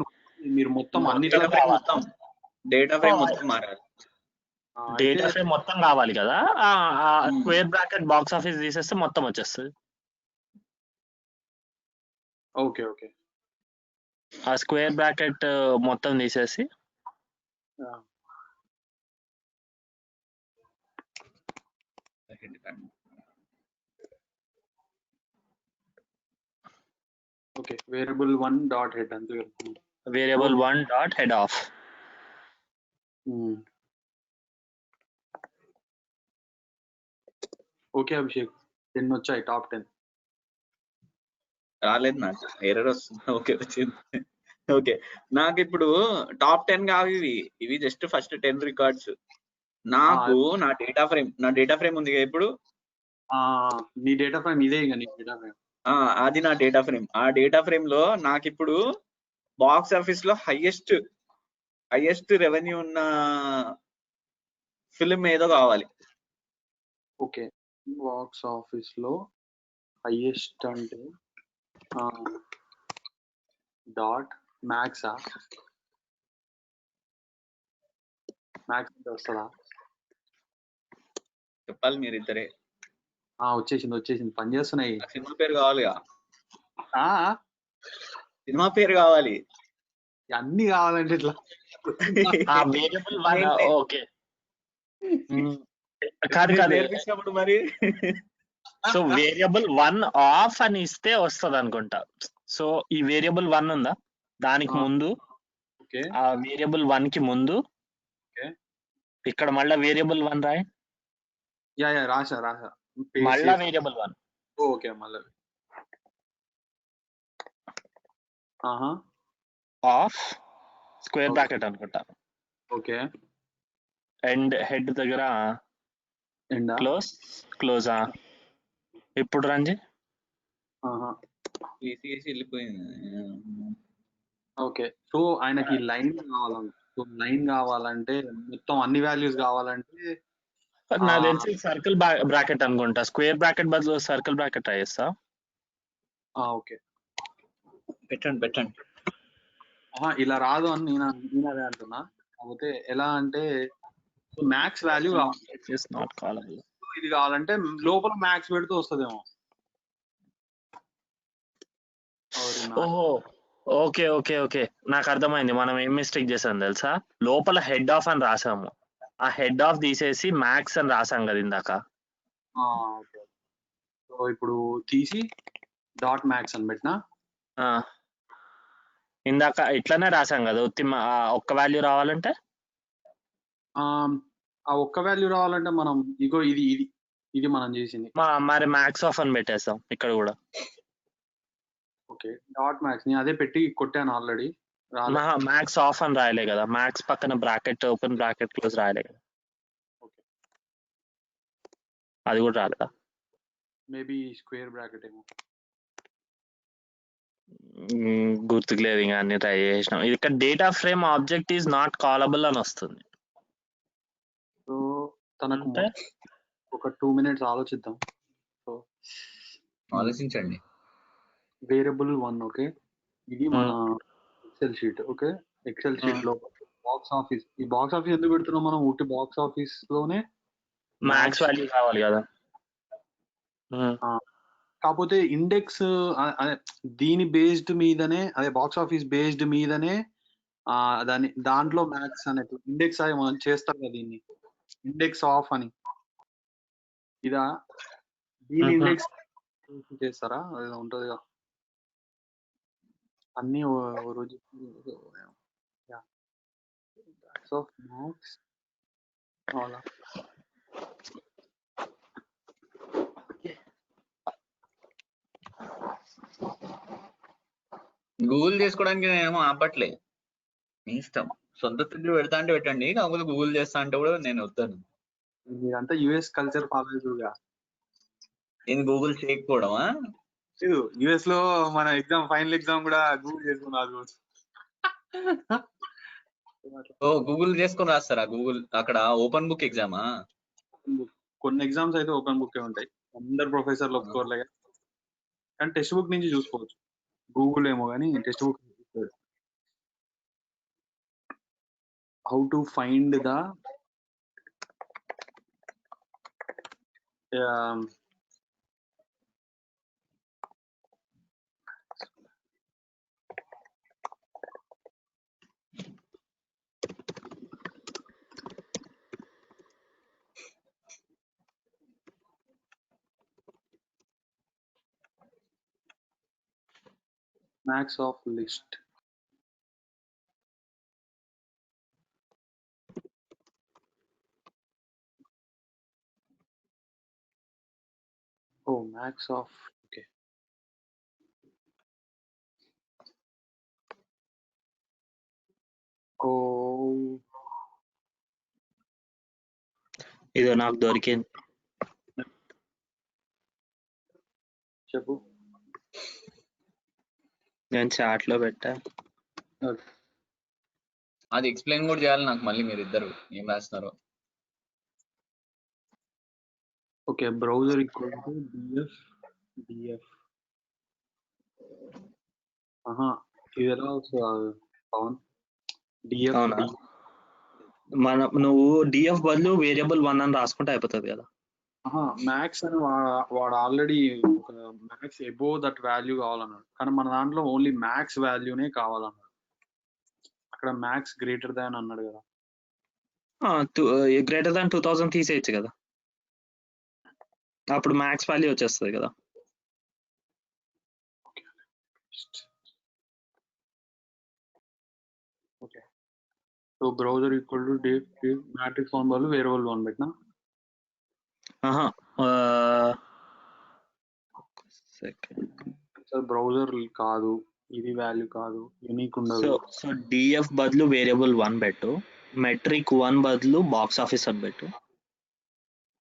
మీరు మొత్తం అన్నిట్లో మొత్తం డేటా ఫ్రేమ్ మొత్తం మారాలి. డేటా ఫ్రేమ్ మొత్తం కావాలి కదా. స్క్వేర్ బ్రాకెట్ బాక్స్ ఆఫీస్ తీసేస్తే మొత్తం వచ్చేస్తుంది. ఓకే ఓకే ఆ స్క్వేర్ బ్రాకెట్ మొత్తం తీసేసి ఓకే వేరియబుల్ 1 డాట్ హెడ్ అంతే. Variable 1 dot head of. Okay Abhishek 10 వచ్చాయి, టాప్ 10. రాలేదు నాకు, ఎర్రర్ వస్తుంది. ఓకే వచ్చింది. ఓకే నాకు ఇప్పుడు టాప్ 10 కావు ఇవి జస్ట్ ఫస్ట్ 10 రికార్డ్స్. నాకు నా డేటా ఫ్రేమ్ ఉంది ఇప్పుడు. నీ డేటా ఫ్రేమ్ ఇదే ఇక నీ డేటా ఫ్రేమ్. అది నా డేటా ఫ్రేమ్. ఆ డేటా ఫ్రేమ్ లో నాకు ఇప్పుడు బాక్స్ ఆఫీస్ లో హైయెస్ట్ రెవెన్యూ ఉన్న ఫిల్మ్ ఏదో కావాలి. ఓకే బాక్స్ ఆఫీస్ లో హైయెస్ట్ అంటే డాట్ మ్యాక్స్ అంటే వస్తుందా? చెప్పాలి మీరు ఇద్దరే. వచ్చేసింది పని చేస్తున్నాయి. సినిమా పేరు కావాలిగా. ఆ సినిమా పేరు కావాలి. అన్ని కావాలంటే ఇట్లా వేరియబుల్ 1. ఓకే కాదు నేర్పించినప్పుడు మరి. సో వేరియబుల్ 1 ఆఫ్ అని ఇస్తే వస్తుంది అనుకుంటా. సో ఈ వేరియబుల్ 1 ఉందా, దానికి ముందు ఆ వేరియబుల్ 1 కి ముందు ఇక్కడ మళ్ళా వేరియబుల్ 1 రాయి. రాసా మళ్ళా వేరియబుల్ 1. ఓకే మళ్ళీ ఆఫ్ స్క్వేర్ బ్రాకెట్ అనుకుంటా. ఓకే అండ్ హెడ్ దగ్గర క్లోజ్. ఇప్పుడు రంజి వెళ్ళిపోయింది. ఓకే సో ఆయనకి లైన్ కావాలంటే మొత్తం అన్ని వాల్యూస్ కావాలంటే నాకు తెలిసి సర్కిల్ బ్రాకెట్ అనుకుంటా. స్క్వేర్ బ్రాకెట్ బదులు సర్కిల్ బ్రాకెట్ ట్రై చేస్తా. ఓకే పెట్టండి. ఇలా రాదు అని నేను అదే అంటున్నా. కాకపోతే ఎలా అంటే మ్యాక్స్ వాల్యూ కావాలి. ఇది కావాలంటే లోపల మ్యాక్స్ పెడితే వస్తుందేమో. ఓహో ఓకే నాకు అర్థమైంది. మనం ఏం మిస్టేక్ చేసాం తెలుసా, లోపల హెడ్ ఆఫ్ అని రాసాము. ఆ హెడ్ ఆఫ్ తీసేసి మ్యాక్స్ అని రాసాం కదా ఇందాక. సో ఇప్పుడు తీసి డాట్ మ్యాక్స్ అని పెట్టినా. ఇందాక ఇట్లానే రాసాం కదా ఒక్క వాల్యూ రావాలంటే. ఆ ఒక్క వాల్యూ రావాలంటే మనం ఇగో ఇది మనం చేసింది. మరి మ్యాక్స్ ఆఫ్ అని పెట్టేస్తాం ఇక్కడ కూడా. ఓకే డాట్ మ్యాక్స్ నేను అదే పెట్టి కొట్టాను ఆల్రెడీ. మ్యాక్స్ ఆఫ్ అని రాయలే కదా, మ్యాక్స్ పక్కన బ్రాకెట్ ఓపెన్ బ్రాకెట్ క్లోజ్ రాయలే కదా. ఓకే అది కూడా రాలేదా? మేబీ స్క్వేర్ బ్రాకెట్ ఏమో గుర్తుకు లేదు. ఇంకా అన్ని ట్రై చేసినాం. ఇక్కడ data frame object is not callable అని వస్తుంది. సో తనకు ఒక 2 minutes ఆలోచిద్దాం. సో ఆలోచించండి. వేరియబుల్ 1 ఓకే ఇది మన Excel sheet. Okay. Excel sheet లో బాక్స్ ఆఫీస్. ఈ బాక్స్ ఆఫీస్ ఎందుకు పెడుతున్నాం మనం? ఊటి బాక్స్ ఆఫీస్ లోనే మ్యాక్స్ వాల్యూ కావాలి కదా. కాకపోతే ఇండెక్స్ దీని బేస్డ్ మీదనే, అదే బాక్స్ ఆఫీస్ బేస్డ్ మీదనే దాంట్లో మ్యాథ్స్ అనేది ఇండెక్స్ అవి మనం చేస్తాం కదా, దీన్ని ఇండెక్స్ ఆఫ్ అని. ఇదా దీని ఇండెక్స్ చేస్తారా? అది ఉంటది అన్ని రోజు. సో మ్యాథ్స్ అలా గూగుల్ చేసుకోవడానికి నేనేమో ఆపట్లే, మీ ఇష్టం. సొంత తిండి పెడతా అంటే పెట్టండి, కాకపోతే గూగుల్ చేస్తా అంటే కూడా నేను వద్దాను. మీరంతా యుఎస్ కల్చర్ ఫాలో. నేను గూగుల్ చేయకపోవడమా? యుఎస్ లో మన ఎగ్జామ్, ఫైనల్ ఎగ్జామ్ కూడా గూగుల్ చేసుకున్నారు. ఓ గూగుల్ చేసుకొని రాస్తారా? గూగుల్ అక్కడ ఓపెన్ బుక్ ఎగ్జామా? కొన్ని ఎగ్జామ్స్ అయితే ఓపెన్ బుక్ ఉంటాయి, అందరు ప్రొఫెసర్లు ఒప్పుకోర్లే, కానీ టెక్స్ట్ బుక్ నుంచి చూసుకోవచ్చు. గూగుల్ ఏమో కానీ text book. How to find the max of list. Oh, max of, okay. Oh, ఇది నాకు దొరికింది, చెప్పు. నేను చాట్ లో పెట్టా. అది ఎక్స్ప్లెయిన్ కూడా చేయాలి నాకు మళ్ళీ, మీరు ఇద్దరు ఏం రాస్తున్నారు. Okay, browser equal to df. ఇది ఎలా వస్తుంది పవన్? df అవునా, నువ్వు డిఎఫ్ బదులు వేరియబుల్ 1 అని రాసుకుంటే అయిపోతుంది కదా. మ్యాక్స్ అని వాడు ఆల్రెడీ ఒక మ్యాక్స్ అబోవ్ దట్ వాల్యూ కావాలన్నాడు, కానీ మన దాంట్లో ఓన్లీ మ్యాక్స్ వాల్యూనే కావాలన్నాడు. అక్కడ మ్యాక్స్ గ్రేటర్ దాన్ అన్నాడు కదా. గ్రేటర్ దాన్ 2000 తీసేయచ్చు కదా, అప్పుడు మ్యాక్స్ వాల్యూ వచ్చేస్తుంది కదా. Okay, so browser equal to div matrix 1 బదులు వేరియబుల్ 1 పెట్టినా. బ్రౌజర్ కాదు, ఇది వాల్యూ కాదు, యూనిక్ ఉండదు. సో డిఎఫ్ బదులు వేరియబుల్ 1 పెట్టు, మెట్రిక్ 1 బదులు బాక్స్ ఆఫీస్ అని పెట్టు.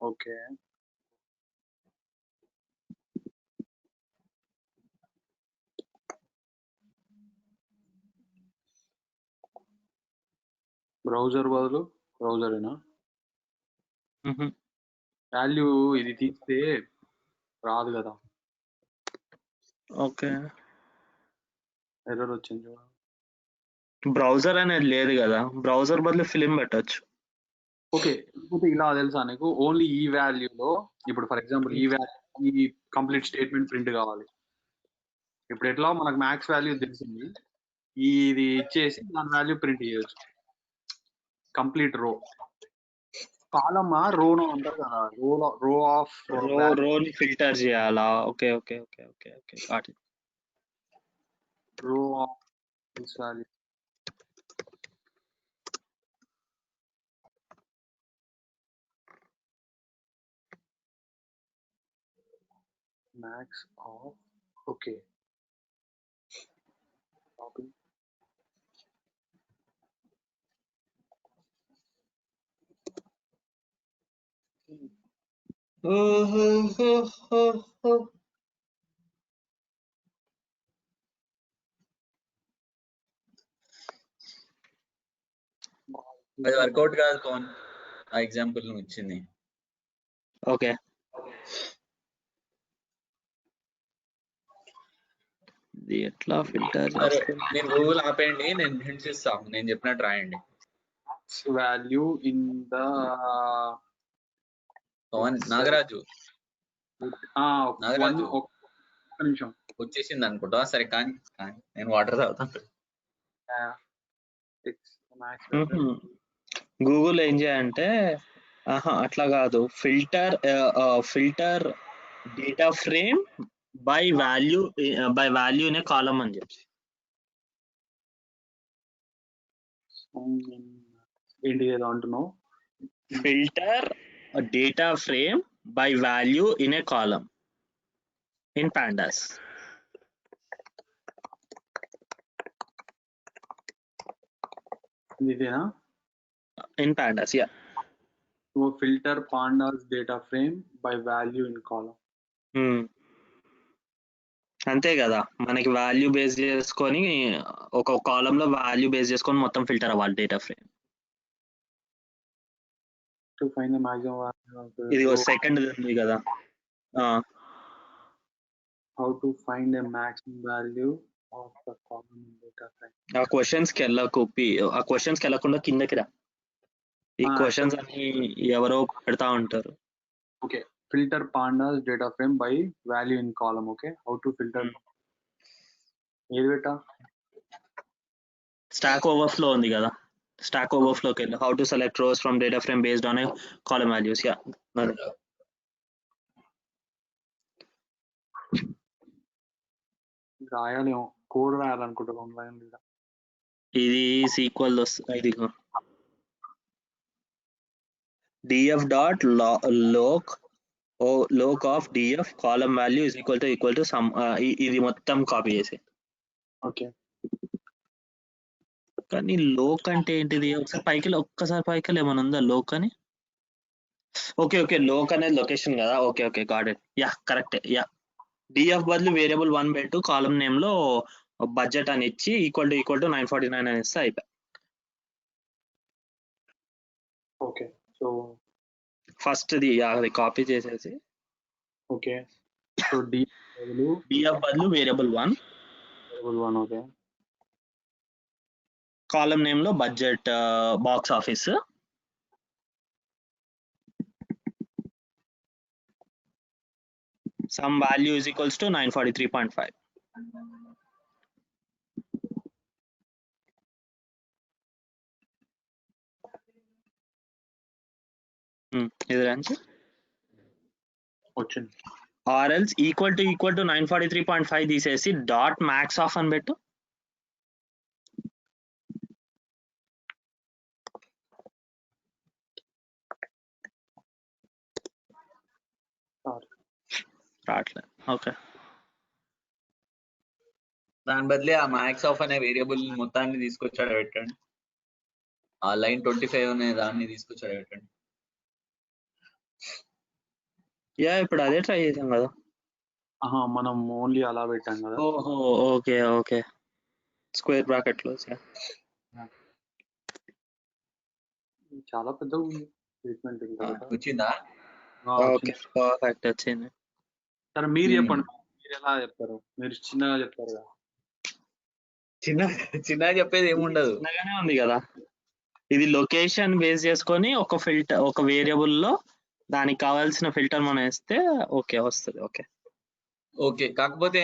ఓకే, బ్రౌజర్ బదులు బ్రౌజరేనా వాల్యూ? ఇది తీస్తే రాదు కదా. ఓకే, ఎర్రర్ వచ్చింది. బ్రౌజర్ అనేది లేదు కదా, బ్రౌజర్ బదులు ఫిలిం పెట్టచ్చు. ఓకే, ఇప్పుడు ఇలా తెలుసా నీకు, ఓన్లీ ఈ వాల్యూలో, ఇప్పుడు ఫర్ ఎగ్జాంపుల్ ఈ కంప్లీట్ స్టేట్మెంట్ ప్రింట్ కావాలి. ఇప్పుడు ఎట్లా మనకు మ్యాక్స్ వాల్యూ తెలిసింది, ఇది ఇచ్చేసి దాని వాల్యూ ప్రింట్ చేయొచ్చు. కంప్లీట్ రో, కాలమా రోనో అంటారు కదా, రో ఆఫ్ రోని ఫిల్టర్ చేయాలా? Okay okay okay okay okay got it. Row of this value, max of, okay, copy. అది వర్కౌట్ కాదు పవన్, ఆ ఎగ్జాంపుల్ నువ్వు ఇచ్చింది. ఓకే, ఇది ఎట్లా ఫిల్టర్ సరే చేస్తే మీరు గూగుల్ ఆపేయండి, నేను హింట్స్ ఇస్తాను, నేను చెప్పినట్టు రాయండి. Value in the Nagaraju Nagaraju ఒక్క నిమిషం వచ్చేసింది అనుకుంటా. సరే కానీ నేను వాటర్ తాగుతాను. గూగుల్ ఏం చేయంటే అట్లా కాదు, filter data frame by value in a column అని చెప్పి. ఏంటి ఏదో అంటున్నావు? Filter data frame by value in a column in pandas. ఇదేనా? In pandas, yeah. So filter pandas data frame by value in column. అంతే కదా, మనకి వాల్యూ బేస్ చేసుకొని ఒక కాలమ్ లో వాల్యూ బేస్ చేసుకొని మొత్తం ఫిల్టర్ అవ్వాలి data frame. To find the maximum value of the ఇది row. సెకండ్ ఉంది కదా. How to find a maximum value of the column in data frame. ఆ క్వశ్చన్స్ కి వెళ్ళకుండా కిందకి రా. ఈ క్వశ్చన్స్ అన్ని ఎవరో పెడతా ఉంటారు. Okay, filter pandas data frame by value in column. Okay, how to filter? ఏది బెటా? స్టాక్ ఓవర్ఫ్లో ఉంది కదా, స్టాక్ ఓవర్ఫ్లోకి వెళ్ళి how to select rows from data frame based on column values. Yeah, రాయాలేమో, కోడ్ రాయాలనుకుంటారు ఆన్లైన్ మీద. ఇది sequel ఇది df dot loc of df column value is equal to some ఇది మొత్తం కాపీ చేసి. ఓకే, కానీ లోక్ అంటే ఏంటిది? ఒక్కసారి పైకి ఏమైనా ఉందా లోక్ అని? ఓకే లోక్ అనేది లొకేషన్ కదా. Okay got it. Yeah correct. Yeah, DF బదులు వేరియబుల్ 1 పెట్టు, కాలమ్ నేమ్ లో బడ్జెట్ అని ఇచ్చి ఈక్వల్ టు 949 అని ఇస్తే అయిపోయి. ఓకే, సో ఫస్ట్ అది కాపీ చేసేసి. ఓకే, సో డిఎఫ్ బదులు వేరియబుల్ 1. ఓకే, కాలమ్ నేమ్ లో budget box office, some value is equals to 943.5. ఇది ఆన్సర్ వచ్చింది. ఆర్ ఎల్స్ ఈక్వల్ టు 943.5 తీసేసి డాట్ మ్యాక్స్ ఆఫ్ అని పెట్టు. రావట్లేదు. ఓకే, దాని బదులే ఆ మ్యాక్స్ ఆఫ్ అనే వేరియబుల్ మొత్తాన్ని తీసుకొచ్చాడు పెట్టండి. ఆ లైన్ 25 అనే దాన్ని తీసుకొచ్చాడు పెట్టండి. యా, ఇప్పుడు అదే ట్రై చేసాం కదా. మనం ఓన్లీ అలా పెట్టాం కదా. ఓహో, ఓకే స్క్వేర్ బ్రాకెట్ లో. చాలా పెద్దగా ఉంది స్టేట్మెంట్. వచ్చిందా? ఓకే, పర్ఫెక్ట్ వచ్చింది. సరే మీరు చెప్పండి, మీరు ఎలా చెప్తారు? మీరు చిన్నగా చెప్తారు కదా. చిన్నగా చెప్పేది ఏముండదు, చిన్నగానే ఉంది కదా. ఇది లొకేషన్ బేస్ చేసుకొని ఒక వేరియబుల్ లో దానికి కావాల్సిన ఫిల్టర్ మనం వేస్తే ఓకే వస్తుంది. ఓకే, కాకపోతే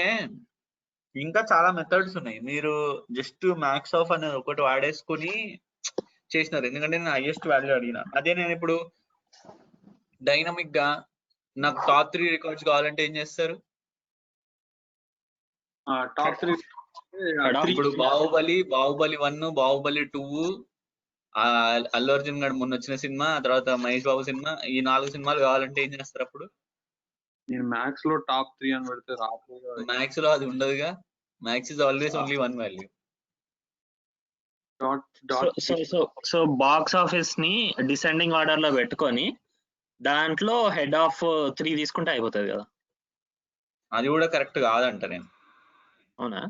ఇంకా చాలా మెథడ్స్ ఉన్నాయి. మీరు జస్ట్ మ్యాక్స్ ఆఫ్ అనేది ఒకటి వాడేసుకొని చేసినారు, ఎందుకంటే నేను హైయెస్ట్ వాల్యూ అడిగిన. అదే నేను ఇప్పుడు డైనమిక్ గా నాకు టాప్ 3 రికార్డ్స్ కావాలంటే ఏం చేస్తారు? టాప్ 3 ఇప్పుడు బాహుబలి 1, బాహుబలి 2, అల్లు అర్జున్ గారు మొన్న వచ్చిన సినిమా, తర్వాత మహేష్ బాబు సినిమా, ఈ 4 సినిమాలు కావాలంటే ఏం చేస్తారు? అప్పుడు నేను మ్యాథ్స్ లో టాప్ 3 అని పెడితే రాలేదు. మ్యాథ్స్ లో అది ఉండదుగా. Maths is always only one value. So box office ని డిసెండింగ్ ఆర్డర్ లో పెట్టుకొని దాంట్లో హెడ్ ఆఫ్ 3 తీసుకుంటే అయిపోతుంది కదా. అది కూడా కరెక్ట్ కాదంట నేను. అవునా?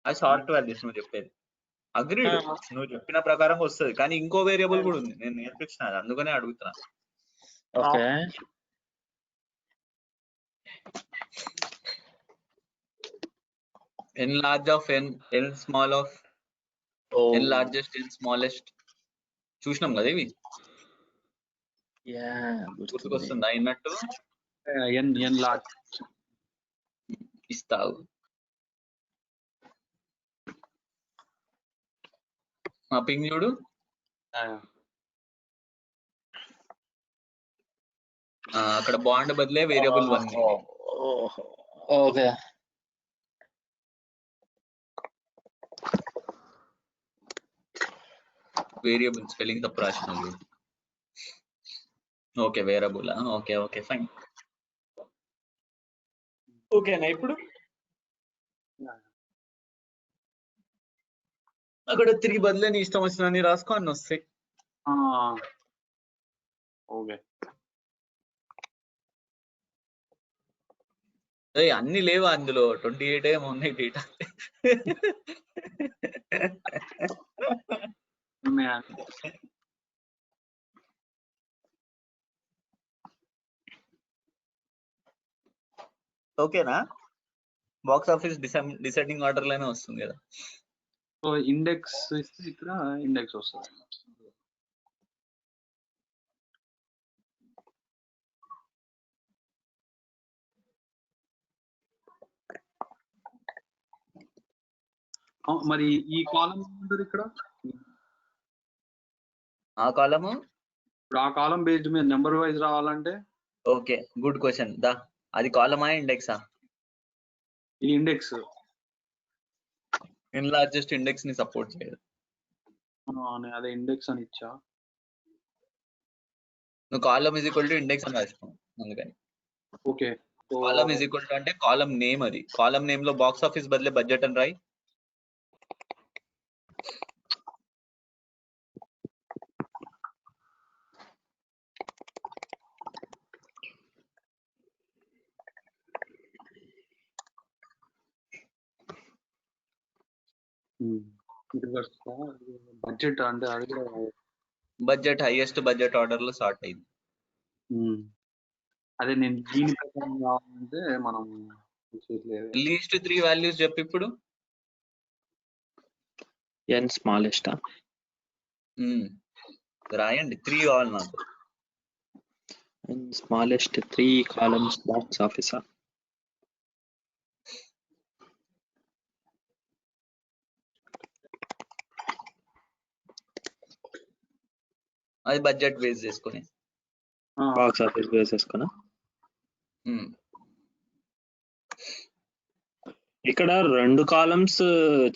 అది షార్ట్ వాల్యూస్ నువ్వు చెప్పేది. అగ్రీడ్, నువ్వు చెప్పిన ప్రకారం వస్తుంది, కానీ ఇంకో వేరియబుల్ కూడా ఉంది, నేను నేర్పించిన, అందుకనే అడుగుతున్నా. Okay, n large of n small of n largest n smallest చూసినాం కదా ఇవి గుర్తుకొస్తుందా అయినట్టు ఎన్ లార్జ్ ఇస్తావు మా పింగ్ చూడు అక్కడ బాండ్ బదులే వేరియబుల్ 1 ఓకే వేరియబుల్ స్పెల్లింగ్ తప్పు రాసినావు okay variable okay okay fine ఓకేనా ఇప్పుడు అక్కడ 3 బదులే నీ ఇష్టం వచ్చిన రాసుకో అన్ని వస్తాయి ఓకే అన్ని లేవా అందులో 28 ఏమో ఉన్నాయి డేటా ఓకేనా బాక్స్ ఆఫీస్ డిసెండింగ్ ఆర్డర్ లోనే వస్తుంది కదా సో ఇండెక్స్ ఇస్తే ఇక్కడ ఇండెక్స్ వస్తుంది మరి ఈ కాలం ఏమంటారు ఇక్కడ ఆ కాలము ఇప్పుడు ఆ కాలం బేస్డ్ మీద నెంబర్ వైజ్ రావాలంటే ఓకే గుడ్ క్వశ్చన్ దా అది కాలమా ఇండెక్సా ఈ ఇండెక్స్ ఇన్ లార్జెస్ట్ ఇండెక్స్ ని సపోర్ట్ చేయదు అదే ఇండెక్స్ అని ఇచ్చా నువ్వు కాలం ఈజ్ ఈక్వల్ టు ఇండెక్స్ అని రాసినావు అందుకని okay column is equal to అంటే కాలం నేమ్ అది కాలం నేమ్ లో బాక్స్ ఆఫీస్ బదులే బడ్జెట్ అని రాయి బడ్జెట్ అంటే బడ్జెట్ హైయెస్ట్ బడ్జెట్ ఆర్డర్ లో స్టార్ట్ అయింది అదే నేను దీని ప్రకారం కావాలంటే మనం లీస్ట్ 3 వాల్యూస్ చెప్పు ఇప్పుడు n స్మాలెస్ట్ రాయండి 3 కావాలి నాకు n స్మాలెస్ట్ 3 కాలమ్స్ బాక్స్ ఆఫీసా అది బడ్జెట్ బేస్ చేసుకొని బాక్స్ ఆఫీస్ బేస్ చేసుకున్నా ఇక్కడ 2 కాలమ్స్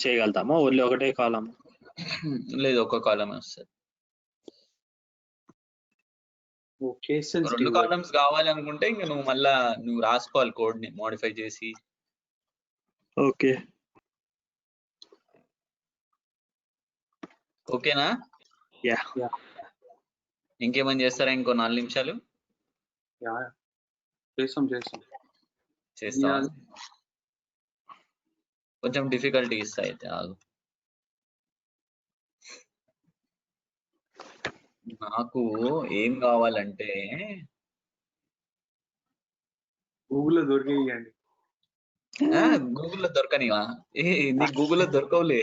చేయగలుగుతామా ఓన్లీ ఒకటే కాలం లేదు ఒక కాలమే వస్తుంది 2 కాలమ్స్ కావాలి అనుకుంటే ఇంకా నువ్వు మళ్ళా నువ్వు రాసుకోవాలి కోడ్ ని మోడిఫై చేసి ఓకే ఓకేనా యా ఇంకేమని చేస్తారా ఇంకో 4 నిమిషాలు చేస్తా కొంచెం డిఫికల్టీ ఇస్తా అయితే ఆగు నాకు ఏం కావాలంటే గూగుల్లో దొరికేయండి గూగుల్లో దొరకనివా నీకు గూగుల్లో దొరకవులే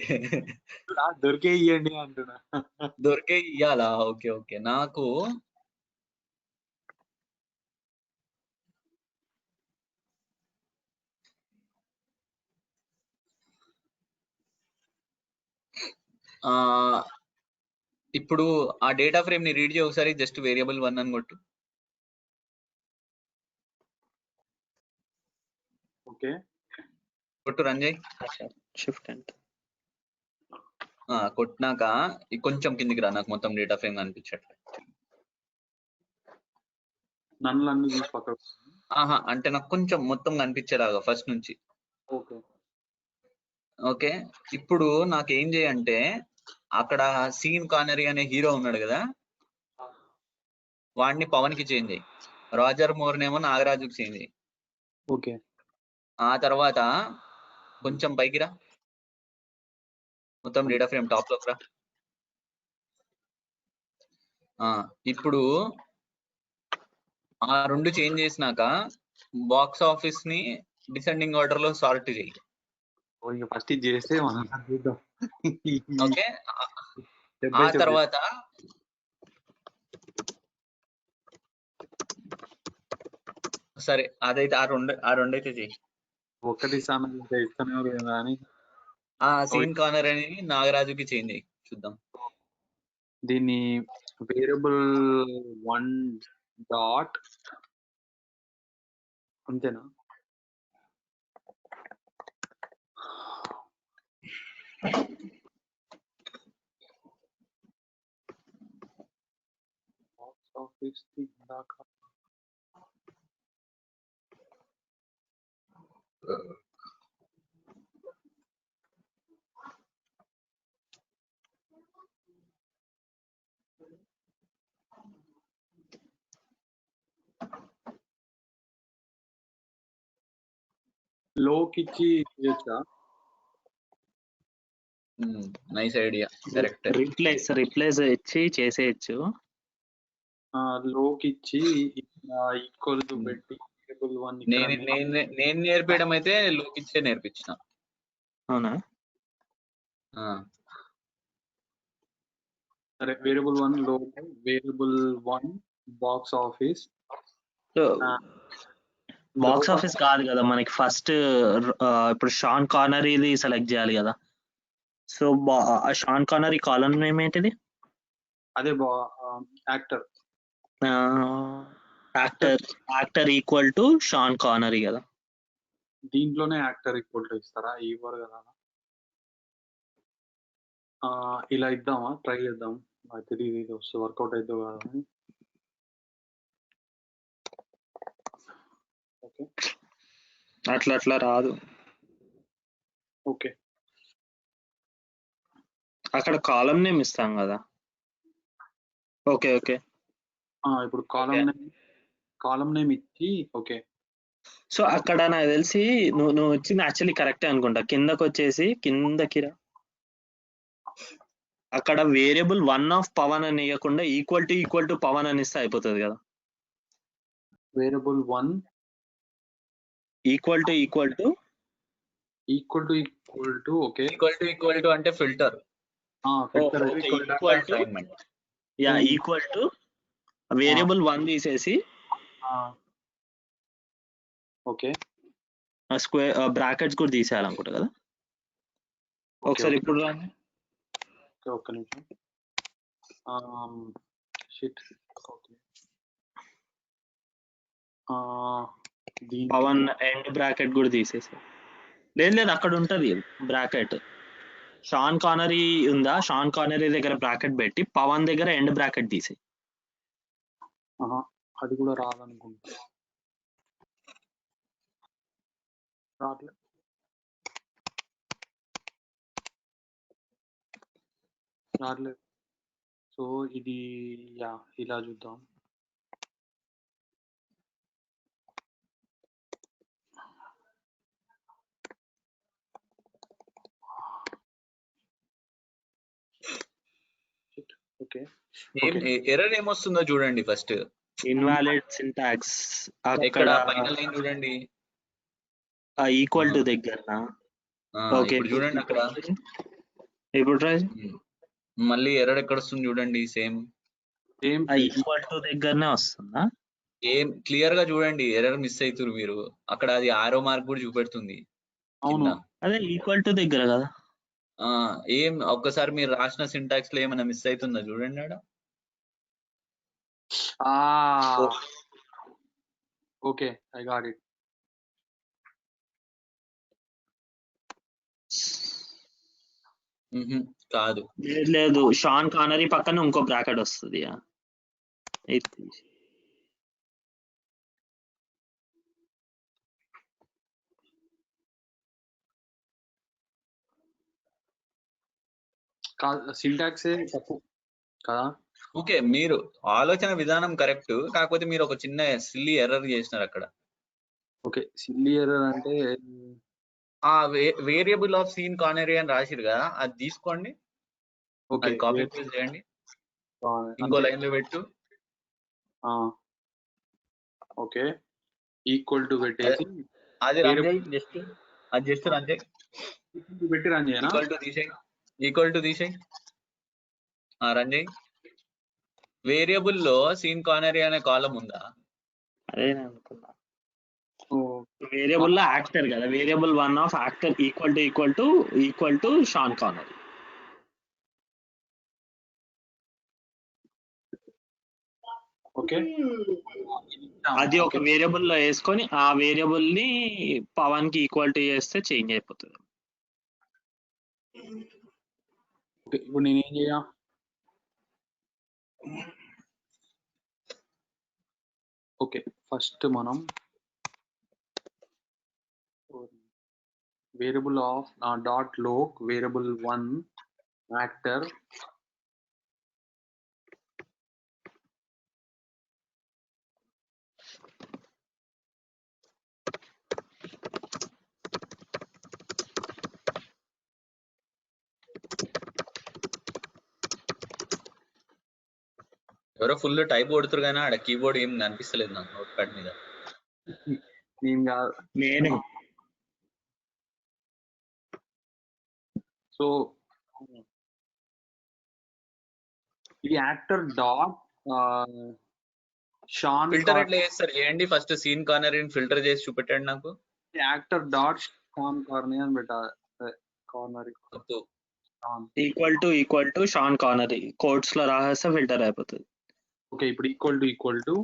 దొరికేయండి అంటున్నా దొరికే ఇయ్యాలా ఓకే ఓకే నాకు ఇప్పుడు ఆ డేటా ఫ్రేమ్ ని రీడ్ చేయ ఒకసారి జస్ట్ వేరియబుల్ 1 అని కొట్టు ఓకే కొట్టు రన్ చేయి షిఫ్ట్ అండ్ కొట్టినాక కొంచెం కిందికి రా నాకు మొత్తం డేటా ఫ్రేమ్ కనిపించట్లేదు నన్ను తీసి పక్కకు అంటే నాకు కొంచెం మొత్తం కనిపించేలాగా ఫస్ట్ నుంచి ఓకే ఇప్పుడు నాకు ఏం చేయంటే అక్కడ సీన్ కానరీ అనే హీరో ఉన్నాడు కదా వాడిని పవన్ కి చేంజ్ అయ్యి రాజర్ మోర్ నేమో నాగరాజుకి చేంజ్ అయ్యి ఓకే ఆ తర్వాత కొంచెం పైకి రా మొత్తం డేటా ఫ్రేమ్ టాప్ లోకి రా ఇప్పుడు ఆ 2 చేంజ్ చేసినాక బాక్స్ ఆఫీస్ ని డిసెండింగ్ ఆర్డర్ లో సార్ట్ చేయి ఇక ఫస్ట్ ఇది చేస్తే మనం చూద్దాం. ఓకే Step ఆ by step తర్వాత సరే అదైతే ఆ రెండైతే చెయ్యి. ఒకటి స్థానం ఇస్తానే కానీ ఆ సీన్ కార్నర్ అనేది నాగరాజుకి చేంజ్ అయ్యి చూద్దాం. దీన్ని వేరియబుల్ 1 డాట్ అంతేనా? బాక్స్ ఆఫీస్ ఇందాక లోకి ఇచ్చి చేయొచ్చా? Nice idea, correct. రిప్లేస్ ఇచ్చి చేసేయచ్చు. లోకి ఇచ్చి ఈక్వల్ టు పెట్టి వేరియబుల్ 1 నేను నేర్పించడం అయితే లోకి ఇచ్చే నేర్పించిన. అవునా? సరే వేరియబుల్ 1 లో variable 1 box office box office కాదు కదా మనకి ఫస్ట్. ఇప్పుడు షాన్ కార్నరీది సెలెక్ట్ చేయాలి కదా. So Sean Connery column name ఏంటిది? అదే actor actor equal to Sean Connery కదా. దీంట్లోనే యాక్టర్ ఈక్వల్ టు ఇస్తారా? ఇవ్వరు కదా. ఇలా ఇద్దామా? ట్రై చేద్దాం. నాకు తెలియదు ఇది వస్తే వర్కౌట్ అవుతుందో కాదని. ఓకే అట్లా రాదు. ఓకే అక్కడ కాలం నేమ్ ఇస్తాం కదా. ఓకే ఇప్పుడు కాలం నేమ్ ఇచ్చి ఓకే. సో అక్కడ నాకు తెలిసి నువ్వు వచ్చింది యాక్చువల్లీ కరెక్టే అనుకుంటా. కిందకి రా. అక్కడ వేరియబుల్ 1 ఆఫ్ పవన్ అని ఇవ్వకుండా ఈక్వల్ టు పవన్ అని ఇస్తే అయిపోతుంది కదా. Variable 1 equal to okay. Equal to అంటే ఫిల్టర్. ఈక్వల్ టు వేరియబుల్ 1 తీసేసి ఓకే స్క్వేర్ బ్రాకెట్స్ కూడా తీసేయాలనుకుంటా కదా. ఒకసారి ఇప్పుడు రాని. ఒక్క నిమిషం. Shit okay. Pawan end bracket కూడా తీసేసి. లేదు అక్కడ ఉంటది బ్రాకెట్. షాన్ కార్నరీ ఉందా? షాన్ కార్నరీ దగ్గర బ్రాకెట్ పెట్టి పవన్ దగ్గర ఎండ్ బ్రాకెట్ తీసి. అది కూడా రాదనుకుంటా. రావట్లేదు. సో ఇది ఇలా చూద్దాం. ఓకే ఎర్రర్ ఏమొస్తుందో చూడండి ఫస్ట్. ఇన్వాలిడ్ సింటాక్స్ అక్కడ పైన లైన్ చూడండి. ఈక్వల్ టు దగ్గర. ఓకే ఇప్పుడు చూడండి అక్కడ. ఇప్పుడు ట్రై. మళ్ళీ ఎర్రర్ ఎక్కడ వస్తుంది చూడండి. సేమ్ ఈక్వల్ టు దగ్గరనే వస్తుందా? ఏం క్లియర్ గా చూడండి. ఎర్రర్ మిస్ అవుతారు మీరు. అక్కడ అది ఆరో మార్క్ కూడా చూపెడుతుంది. అవును అదే ఈక్వల్ టు దగ్గర కదా. ఏం ఒక్కసారి మీరు రాసిన సింటాక్స్ లో ఏమైనా మిస్ అవుతుందా చూడండి ఆడ. Okay I got it. కాదు లేదు షాన్ కార్నరీ పక్కన ఇంకో బ్రాకెట్ వస్తుంది. సింటాక్స్ తప్పు కదా. ఓకే మీరు ఆలోచన విధానం కరెక్ట్, కాకపోతే మీరు ఒక చిన్న సిల్లీ ఎర్రర్ చేసినారు అక్కడ. ఓకే సిల్లీ ఎర్రర్ అంటే వేరియబుల్ ఆఫ్ సీన్ కార్నరీ అని రాసిరు కదా, అది తీసుకోండి. ఓకే కాపీ పేస్ట్ చేయండి, ఇంకో లైన్ లో పెట్టు. ఓకే ఈక్వల్ టు పెట్టేసి అది జస్ట్ రన్ చేయి పెట్టి రన్ చేయనా? ఈక్వల్ టు తీసేయి రన్ చేయి. వేరియబుల్ లో సీన్ కానరీ అనే కాలం ఉందా? అదే నేను అనుకున్నా. వేరియబుల్ లో యాక్టర్ కదా, variable 1 of actor equal to Sean Connery. Okay, అది ఒక వేరియబుల్ లో వేసుకొని ఆ వేరియబుల్ ని పవన్ కి ఈక్వల్ టు చేస్తే చేంజ్ అయిపోతుంది. ఇప్పుడు నేనేం చేయ? ఓకే, ఫస్ట్ మనం variable of dot Lok variable 1 actor ఎవరో ఫుల్ టైప్ కొడుతురు కానీ ఆడ కీబోర్డ్ ఏం కనిపిస్తలేదు నాకు నోట్ ప్యాడ్ మీద. నేను సో ఇది యాక్టర్ డాట్ షాన్ ఫిల్టర్ ఎట్లా చేస్తారు చేయండి. ఫస్ట్ సీన్ కార్నరీని ఫిల్టర్ చేసి చూపెట్టండి నాకు. యాక్టర్ డాట్ షాన్ కార్నరీ అని పెట్టాలి. Connery equal to Sean Connery codes లో రాసేస్తే ఫిల్టర్ అయిపోతుంది. ఓకే, ఇప్పుడు equal to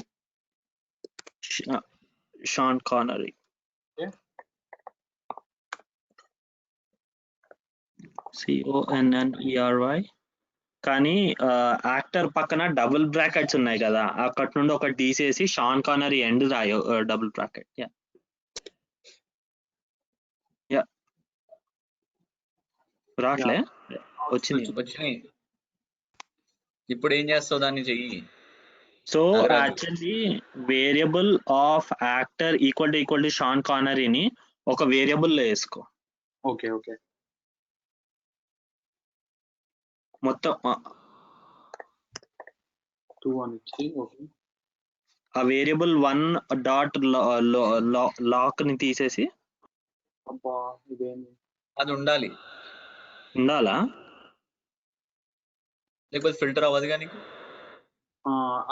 Sean Connery. CONNERY. కానీ యాక్టర్ పక్కన డబుల్ బ్రాకెట్స్ ఉన్నాయి కదా, అక్కడి నుండి ఒకటి తీసేసి షాన్ కానరీ ఎండ్ రాయో డబుల్ బ్రాకెట్. రాట్లే వచ్చినాయి. ఇప్పుడు ఏం చేస్తావు దాన్ని చెయ్యి. So actually variable of actor equal to Sean కానరీని ఒక వేరియబుల్ లో వేసుకో. ఓకే ఓకే, మొత్తం 2 అని ఇచ్చి ఓకే, ఆ వేరియబుల్ 1 డాట్ లాక్ ని తీసేసి. అబ్బా ఇదేంటి, అది ఉండాలా లేకపోతే ఫిల్టర్ అవ్వదు కానీ.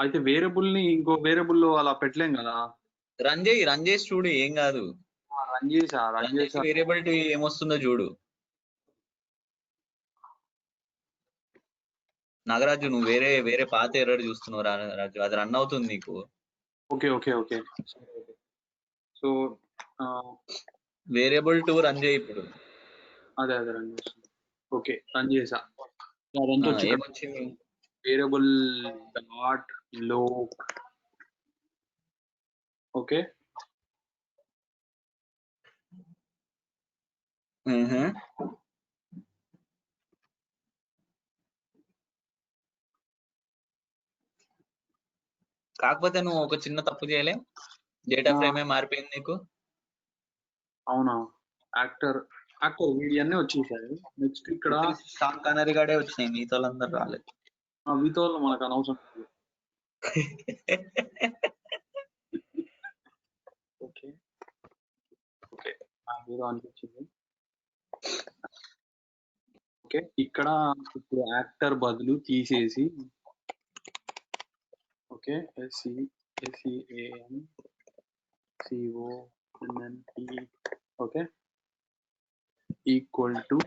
అయితే వేరియబుల్ ని ఇంకో వేరియబుల్ లో అలా పెట్టలేం కదా. రన్ చేసి చూడు, ఏం కాదు. రన్ చేసి వేరియబిలిటీ ఏమొస్తుందో చూడు. నాగరాజు నువ్వు వేరే పాత ఎర్రర్ చూస్తున్నావు రాజు, అది రన్ అవుతుంది నీకు. Okay okay okay, so variable 2 run చేయి ఇప్పుడు. అదే రన్ చేస్తాను. ఓకే, రన్ చేసా. అదంతా ఏమొచ్చింది? Variable dot Lok. ఓకే, కాకపోతే నువ్వు ఒక చిన్న తప్పు చేయలే, డేటా ఫ్రేమే మారిపోయింది నీకు. అవునా? యాక్టర్ ఇవన్నీ వచ్చేసాయి. నెక్స్ట్ ఇక్కడ షాన్ కానరీ గాడే వచ్చినాయి, మిగతా వాళ్ళందరూ రాలేదు. మిగతా వాళ్ళు మనకు అనవసరం. ఓకే ఓకే, ఏదో అనిపించింది. ఓకే, ఇక్కడ ఇప్పుడు యాక్టర్ బదులు తీసేసి okay SEANCONNT okay equal to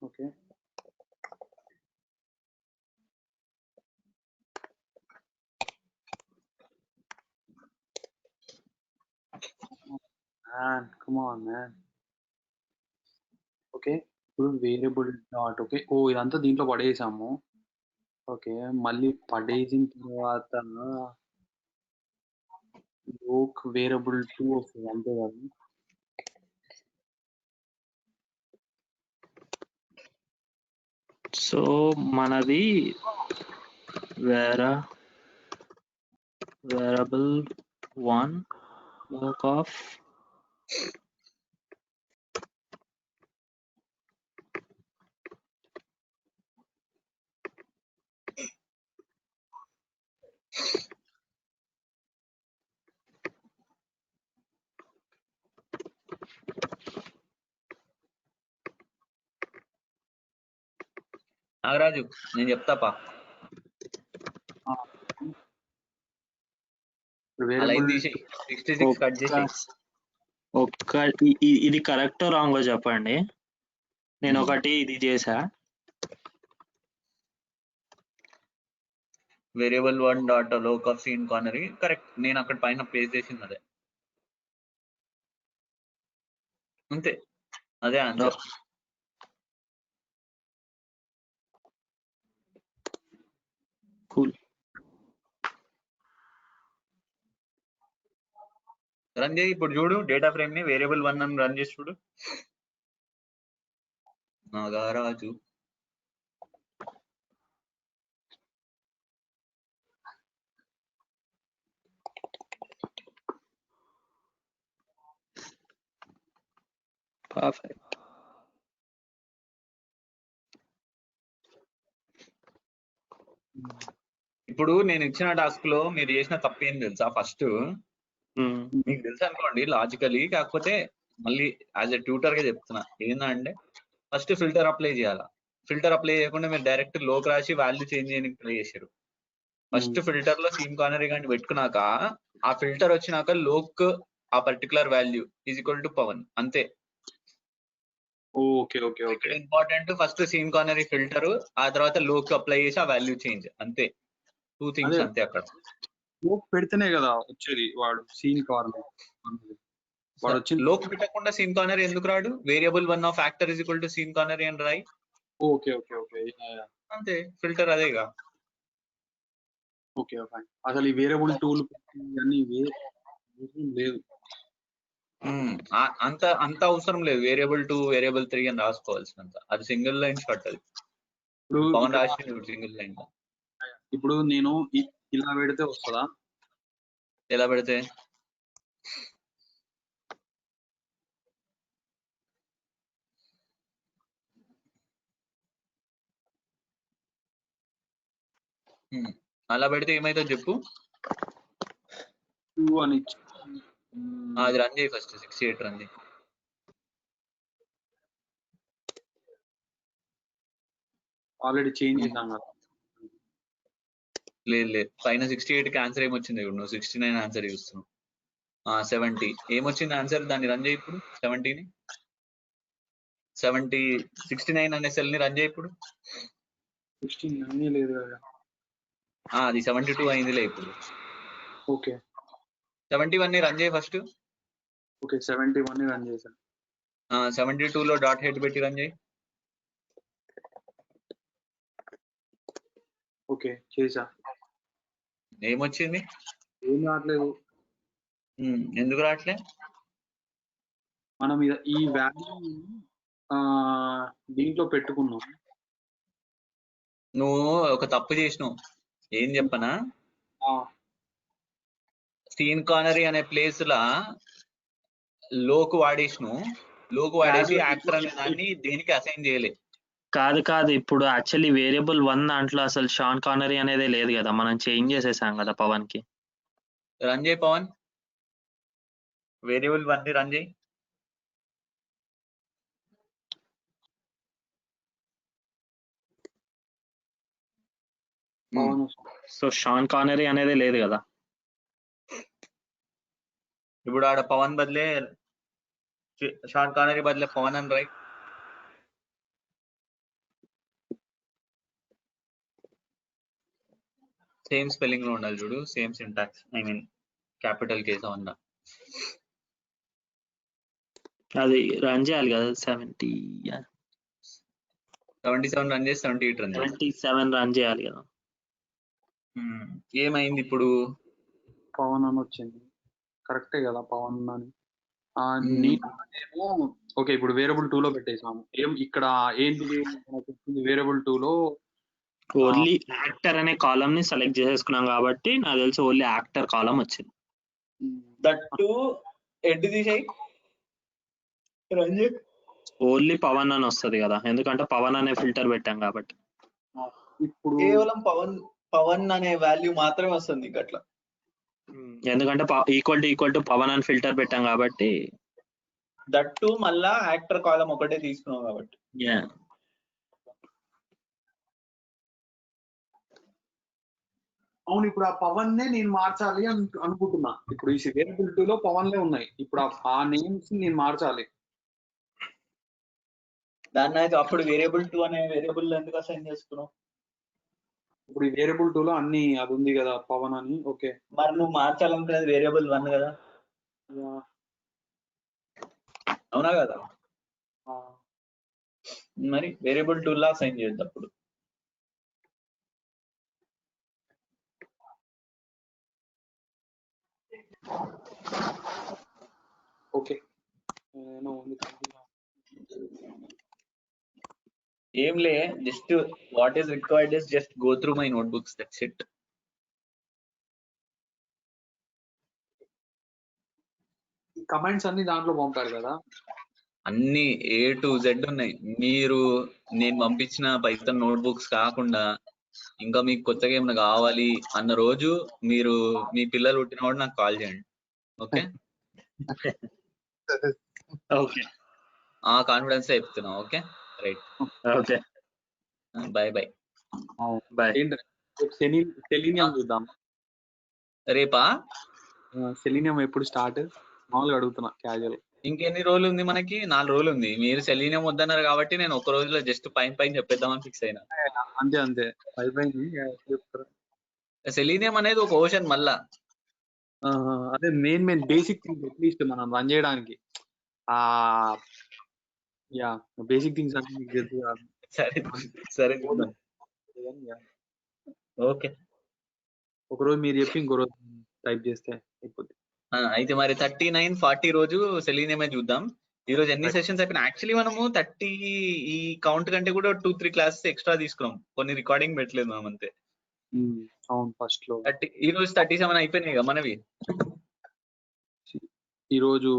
okay come on man. Okay, ఇప్పుడు వేరియబుల్ డాట్ ఓకే, ఇదంతా దీంట్లో పడేసాము. ఓకే, మళ్ళీ పడేసిన తర్వాత లోక్ వేరియబుల్ 2 వస్తుంది అంతే కదా. సో మనది వేరియబుల్ 1 లోక్ ఆఫ్ నాగరాజు నేను చెప్తాపా, ఆ లైన్ తీసి 66 కట్ చేసి. ఇది కరెక్ట్ రాంగ్ చెప్పండి. నేను ఒకటి ఇది చేసా. Variable 1 dot loc of Sean Connery correct. నేను అక్కడ పైన పేస్ట్ చేసింది అదే, అంతే, అదే ఆన్సర్. కూల్. రన్ చేయి ఇప్పుడు, చూడు డేటా ఫ్రేమ్ ని వేరియబుల్ 1 అని రన్ చేసి చూడు. నాగరాజు పర్ఫెక్ట్. ఇప్పుడు నేను ఇచ్చిన టాస్క్ లో మీరు చేసిన తప్పు ఏం తెలుసా? ఫస్ట్ మీకు తెలుసు అనుకోండి లాజికలీ, కాకపోతే మళ్ళీ యాజ్ ఎ ట్యూటర్ గా చెప్తున్నా ఏంటంటే, ఫస్ట్ ఫిల్టర్ అప్లై చేయాలా. ఫిల్టర్ అప్లై చేయకుండా మీరు డైరెక్ట్ లోకి రాసి వాల్యూ చేంజ్ చేయడానికి ట్రై చేశారు. ఫస్ట్ ఫిల్టర్ లో సీమ్ కార్నర్ కానీ పెట్టుకున్నాక, ఆ ఫిల్టర్ వచ్చినాక లోక్ ఆ particular value is equal to Pawan, అంతే. Okay okay okay. ఇక్కడ important first Sean Connery filter, ఆ తర్వాత లోక్ అప్లై చేసి ఆ వాల్యూ చేంజ్, అంతే. 2 థింగ్స్ అంతే. అక్కడ లోక్ పెడితేనే కదా వచ్చేది వాడు సీన్ కార్నర్. వాడు వచ్చి లోక్ పెట్టకుండా సీమ్ కార్నర్ ఎందుకు రాడు? Variable 1 of actor is equal to Sean Connery అని రాయి. ఓకే ఓకే ఓకే, అంతే, ఫిల్టర్ అదేగా. Okay okay. అసలు ఈ వేరియబుల్ టూల్ అన్ని లేదు, అంత అవసరం లేదు. వేరియబుల్ 2 వేరియబుల్ 3 అని రాసుకోవాల్సినంత, అది సింగిల్ లైన్ షార్ట్. అది పవన్ రాసి సింగిల్ లైన్. ఇప్పుడు నేను ఇలా పెడితే వస్తుందా? ఎలా పెడితే? అలా పెడితే ఏమైతుందో చెప్పు. 2 అని అది రన్ చేయి ఫస్ట్, 68 రన్ చేయి. ఆల్రెడీ చేంజ్ చేసాం కదా. లేదు పైన 68 కి ఆన్సర్ ఏమొచ్చింది ఇప్పుడు? నువ్వు 69 ఆన్సర్ చూస్తున్నావు. 70 ఏమొచ్చింది ఆన్సర్? దాన్ని రన్ చేయి ఇప్పుడు. 70 69 అనే సెల్ ని రన్ చేయి ఇప్పుడు. 69 లేదు కదా, అది 72 అయిందిలే ఇప్పుడు. ఓకే 71 ని రన్ చేయి ఫస్ట్. ఓకే 71 ని రన్ చేశాను. 72 లో డాట్ హెడ్ పెట్టి రన్ చేయి. ఓకే చేసా. ఏమొచ్చింది? ఏం రావట్లేదు. ఎందుకు రావట్లే? మనం ఈ వాల్యూ దీంట్లో పెట్టుకున్నాం. నువ్వు ఒక తప్పు చేసినావు. ఏం చెప్పనా? సీన్ కార్నరీ అనే ప్లేస్ లా లోకు వాడేసినావు. లోకు వాడేసి యాక్టర్ అనే దాన్ని దేనికి అసైన్ చేయలే. కాదు ఇప్పుడు యాక్చువల్లీ వేరియబుల్ 1 దాంట్లో అసలు షాన్ కార్నరీ అనేది లేదు కదా, మనం చేంజ్ చేసేసాం కదా పవన్ కి. రన్ చేయి పవన్, వేరియబుల్ 1 ని రన్ చేయి. సో షాన్ కార్నరీ అనేది లేదు కదా. ఇప్పుడు ఆడ పవన్ బదులే షాన్ కార్నరీ బదులే పవన్ అని రైట్. సేమ్ స్పెల్లింగ్ లో ఉండాలి చూడు, same syntax, I mean capital case అన్నా. అది రన్ చేయాలి కదా. 77 రన్ చేసి 78 రన్ చేసి 77 రన్ చేయాలి కదా. ఏమైంది ఇప్పుడు? పవన్ అని వచ్చింది, కరెక్టే కదా పవన్ అని. ఓకే ఇప్పుడు వేరియబుల్ 2 లో పెట్టేసాము. ఇక్కడ ఏంటి వేరియబుల్ 2 లో ఓన్లీ యాక్టర్ అనే కాలం ని సెలెక్ట్ చేసేసుకున్నాం కాబట్టి నాకు తెలిసి ఓన్లీ యాక్టర్ కాలం వచ్చింది. దట్టు హెడ్ తీసేయి, ఓన్లీ పవన్ అని వస్తుంది కదా, ఎందుకంటే పవన్ అనే ఫిల్టర్ పెట్టాం కాబట్టి. ఇప్పుడు కేవలం పవన్ అనే వాల్యూ మాత్రమే వస్తుంది నీకు అట్లా, ఎందుకంటే ఈక్వల్ టు పవన్ అని ఫిల్టర్ పెట్టాం కాబట్టి. దట్టు మళ్ళా యాక్టర్ కాలం ఒకటే తీసుకున్నాం కాబట్టి. అవును ఇప్పుడు ఆ పవన్ నే నేను మార్చాలి అనుకుంటున్నా. ఇప్పుడు ఈ వేరియబుల్ 2 లో పవన్లే ఉన్నాయి. ఇప్పుడు ఆ నేమ్స్ నేను మార్చాలి. దాన్ని అయితే అప్పుడు వేరియబుల్ 2 అనే వేరియబుల్ ఎందుకు అసైన్ చేసుకున్నావు? ఇప్పుడు ఈ వేరియబుల్ 2 లో అన్ని అది ఉంది కదా పవన్ అని. ఓకే మరి నువ్వు మార్చాలనుకునేది వేరియబుల్ 1 కదా, అవునా కదా? మరి వేరియబుల్ 2 లా అసైన్ చేయొద్దు అప్పుడు. ఓకే ఏం లే, just what is required is just go through my notebooks, that's it. Comments అన్ని దాంట్లో పంపారు కదా, అన్ని A to Z ఉన్నాయి. మీరు నేను పంపించిన పైథాన్ నోట్బుక్స్ కాకుండా ఇంకా మీకు కొత్తగా ఏమైనా కావాలి అన్న రోజు మీరు మీ పిల్లలు పుట్టినప్పుడు నాకు కాల్ చేయండి. ఓకే ఓకే ఆ కాన్ఫిడెన్స్ చెప్తున్నా. Okay right, okay bye bye. Bye. Selenium చూద్దాం. రేపా? సెలీనియం ఎప్పుడు స్టార్ట్? మామూలుగా అడుగుతున్నా క్యాజువల్. ఇంకెన్ని రోజులు ఉంది మనకి? 4 రోజులు ఉంది. మీరు సెలీనియం వద్దన్నారు కాబట్టి నేను ఒక రోజులో జస్ట్ పైన చెప్పేద్దామని ఫిక్స్ అయినా. అంతే అయిపోయింది. సెలీనియం అనేది ఒక ఓషన్ మళ్ళా. అదే మెయిన్ బేసిక్ థింగ్స్ అట్లీస్ట్ మనం రన్ చేయడానికి యా బేసిక్ థింగ్స్ అన్ని మీకు తెలుసు కదా. సరే సరే ఓకే. ఒకరోజు మీరు చెప్పి ఇంకో రోజు టైప్ చేస్తే అయిపోద్ది. అయితే మరి 39, 40 రోజు సెలీనియమే చూద్దాం. ఈ రోజు ఎన్ని సెషన్స్ అయిపోయినాయి? యాక్చువల్లీ మనము 30 ఈ కౌంట్ కంటే కూడా 2-3 క్లాసెస్ ఎక్స్ట్రా తీసుకున్నాం. కొన్ని రికార్డింగ్ పెట్టలేదు మనం అంతే. అవును ఫస్ట్ లో 30 ఈ రోజు 37 అయిపోయినాయి కదా మనవి. ఈ రోజు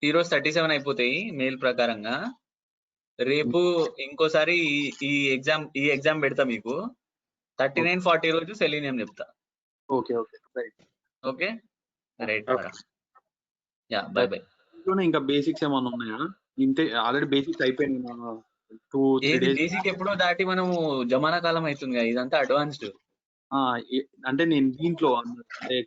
37 అయిపోతాయి మెయిల్ ప్రకారంగా. రేపు ఇంకోసారి ఈ ఎగ్జామ్ పెడతా మీకు. 39, 40 రోజు సెలీనియం చెప్తా. Okay right. Okay right, yeah by by. ఇంకా బేసిక్స్ ఏమైనా ఉన్నాయా? ఇంతే ఆల్రెడీ బేసిక్స్ అయిపోయినాయి. 2-3 డేస్ బేసిక్ ఎప్పుడో దాటి మనము జమానా కాలం అవుతుంది కదా, ఇదంతా అడ్వాన్స్డ్. అంటే నేను దీంట్లో అంటే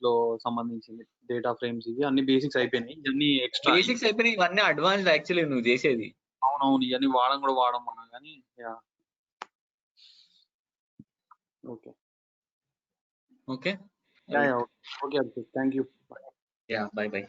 లో సంబంధించింది డేటా ఫ్రేమ్స్ ఇవి అన్ని బేసిక్స్ అయిపోయినాయి. ఇవన్నీ ఎక్స్ట్రా బేసిక్స్ అయిపోయినాయి, ఇవన్నీ అడ్వాన్స్డ్ యాక్చువల్లీ నువ్వు చేసేది. అవునవును ఇవన్నీ వాడం మనం కానీ. Okay okay okay thank you. Yeah by by.